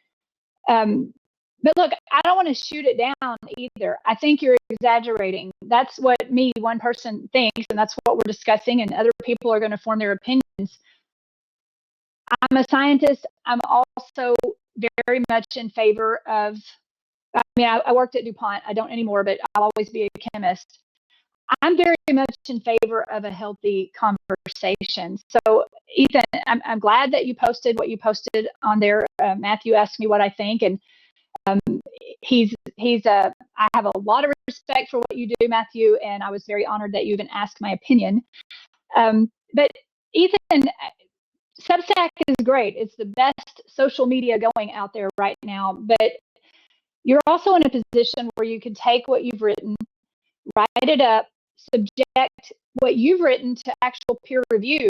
Speaker 2: But look, I don't want to shoot it down either. I think you're exaggerating. That's what one person thinks, and that's what we're discussing, and other people are going to form their opinions. I'm a scientist. I'm also very much in favor of, I worked at DuPont. I don't anymore, but I'll always be a chemist. I'm very much in favor of a healthy conversation. So, Ethan, I'm glad that you posted what you posted on there. Matthew asked me what I think, and I have a lot of respect for what you do, Matthew, and I was very honored that you even asked my opinion. But Ethan, Substack is great. It's the best social media going out there right now. But you're also in a position where you can take what you've written, write it up, subject what you've written to actual peer review,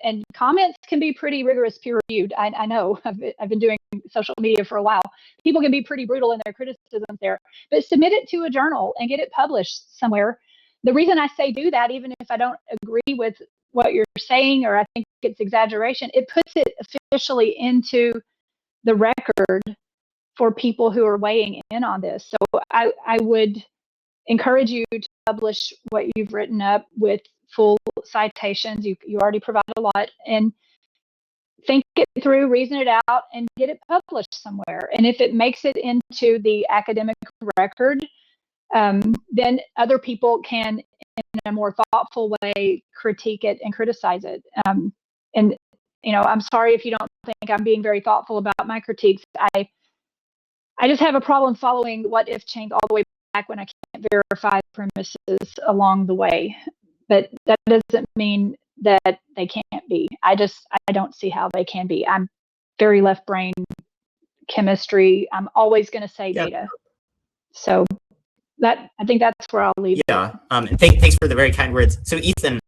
Speaker 2: and comments can be pretty rigorous peer reviewed. I know I've been doing social media for a while. People can be pretty brutal in their criticisms there, but submit it to a journal and get it published somewhere. The reason I say do that, even if I don't agree with what you're saying or I think it's exaggeration, it puts it officially into the record for people who are weighing in on this. So I would encourage you to publish what you've written up with full citations. You already provide a lot, and think it through, reason it out, and get it published somewhere. And if it makes it into the academic record, then other people can, in a more thoughtful way, critique it and criticize it. And I'm sorry if you don't think I'm being very thoughtful about my critiques. I just have a problem following what if chains all the way back when I can't verify premises along the way. But that doesn't mean that they can't be. I don't see how they can be. I'm very left brain chemistry. I'm always going to say data. So I think that's where I'll leave it.
Speaker 1: And thanks for the very kind words. So Ethan,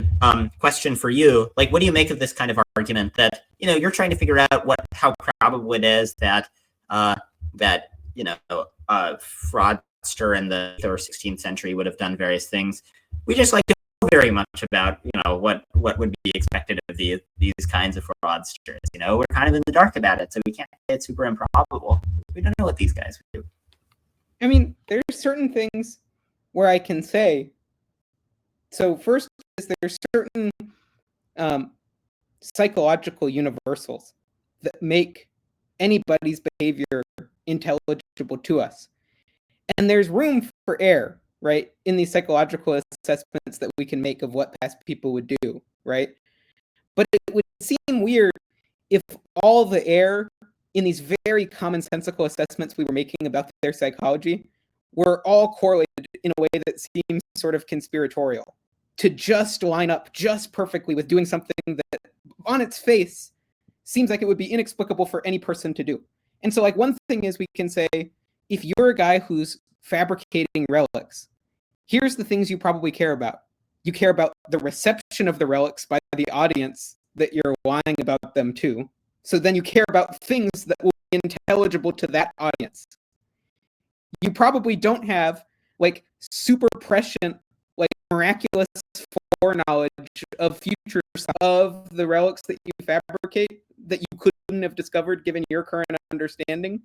Speaker 1: question for you. Like, what do you make of this kind of argument that, you're trying to figure out how probable it is that fraudster in the 5th or 16th century would have done various things. We just like to know very much about, what would be expected of these kinds of fraudsters. We're kind of in the dark about it, so we can't say it's super improbable. We don't know what these guys would do.
Speaker 3: I mean, there's certain things where I can say. So first is there's certain psychological universals that make anybody's behavior intelligible to us. And there's room for error, right, in these psychological assessments that we can make of what past people would do, right? But it would seem weird if all the error in these very commonsensical assessments we were making about their psychology were all correlated in a way that seems sort of conspiratorial, to just line up just perfectly with doing something that on its face seems like it would be inexplicable for any person to do. And so, like, one thing is we can say, if you're a guy who's fabricating relics, here's the things you probably care about. You care about the reception of the relics by the audience that you're lying about them to. So then you care about things that will be intelligible to that audience. You probably don't have, like, super prescient, like, miraculous foreknowledge of future of the relics that you fabricate that you couldn't have discovered given your current understanding.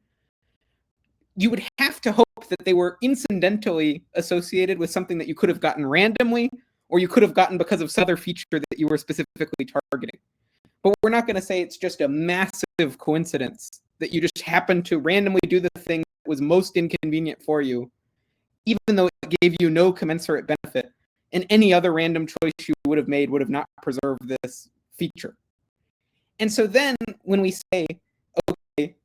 Speaker 3: You would have to hope that they were incidentally associated with something that you could have gotten randomly, or you could have gotten because of some other feature that you were specifically targeting. But we're not going to say it's just a massive coincidence that you just happened to randomly do the thing that was most inconvenient for you, even though it gave you no commensurate benefit, and any other random choice you would have made would have not preserved this feature. And so then when we say, okay,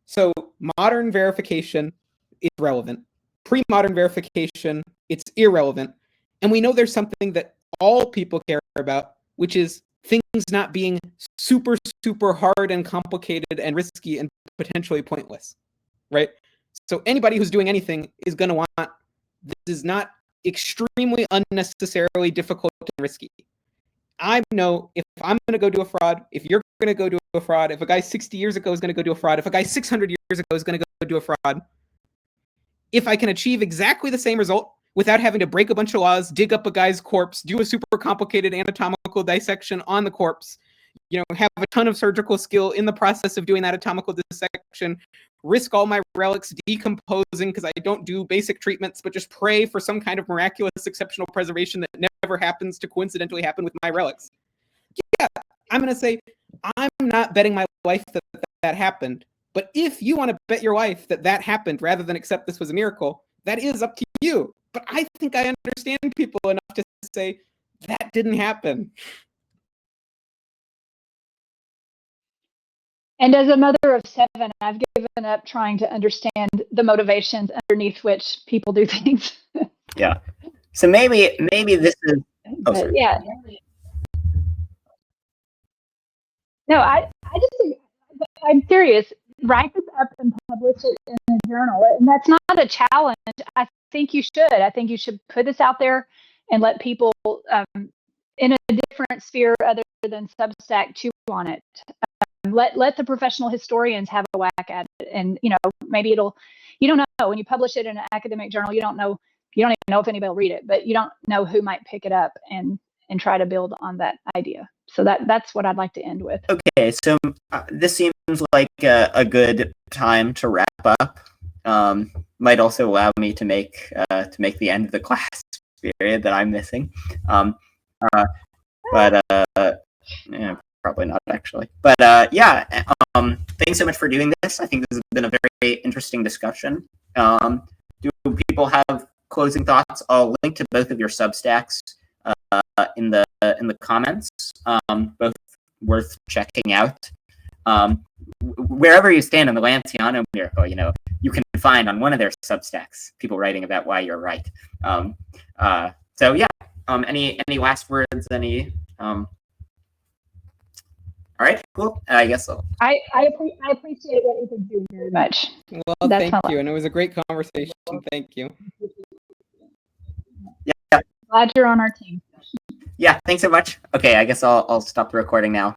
Speaker 3: so modern verification is relevant, pre-modern verification, it's irrelevant, and we know there's something that all people care about, which is things not being super, super hard and complicated and risky and potentially pointless, right? So anybody who's doing anything is going to want, this is not extremely unnecessarily difficult and risky. I know if I'm going to go do a fraud, if you're going to go do a fraud, if a guy 60 years ago is going to go do a fraud, if a guy 600 years ago is going to go do a fraud, if I can achieve exactly the same result without having to break a bunch of laws, dig up a guy's corpse, do a super complicated anatomical dissection on the corpse, have a ton of surgical skill in the process of doing that anatomical dissection, risk all my relics decomposing because I don't do basic treatments, but just pray for some kind of miraculous exceptional preservation that never happens to coincidentally happen with my relics. Yeah, I'm going to say, I'm not betting my life that happened. But if you want to bet your life that happened rather than accept this was a miracle, that is up to you. But I think I understand people enough to say that didn't happen.
Speaker 2: And as a mother of 7, I've given up trying to understand the motivations underneath which people do things.
Speaker 1: Yeah. So maybe this is.
Speaker 2: Yeah. No, I just think, I'm serious. Write this up and publish it in a journal. And that's not a challenge. I think you should. I think you should put this out there and let people in a different sphere other than Substack chew on it. Let the professional historians have a whack at it. And, maybe you don't know. When you publish it in an academic journal, you don't even know if anybody will read it, but you don't know who might pick it up and try to build on that idea. So that's what I'd like to end with.
Speaker 1: Okay, so this seems like a good time to wrap up. Might also allow me to make the end of the class period that I'm missing. But yeah, probably not actually. But yeah, thanks so much for doing this. I think this has been a very interesting discussion. Do people have closing thoughts? I'll link to both of your Substacks in the comments. Both worth checking out. Wherever you stand on the Lanciano miracle, you can find on one of their Substacks people writing about why you're right. So yeah, any last words? All right, cool. I guess so.
Speaker 2: I appreciate what you've been doing very much.
Speaker 3: Well, thank you, and it was a great conversation. Thank you.
Speaker 1: Yeah.
Speaker 2: Glad you're on our team.
Speaker 1: Yeah, thanks so much. Okay, I guess I'll stop the recording now.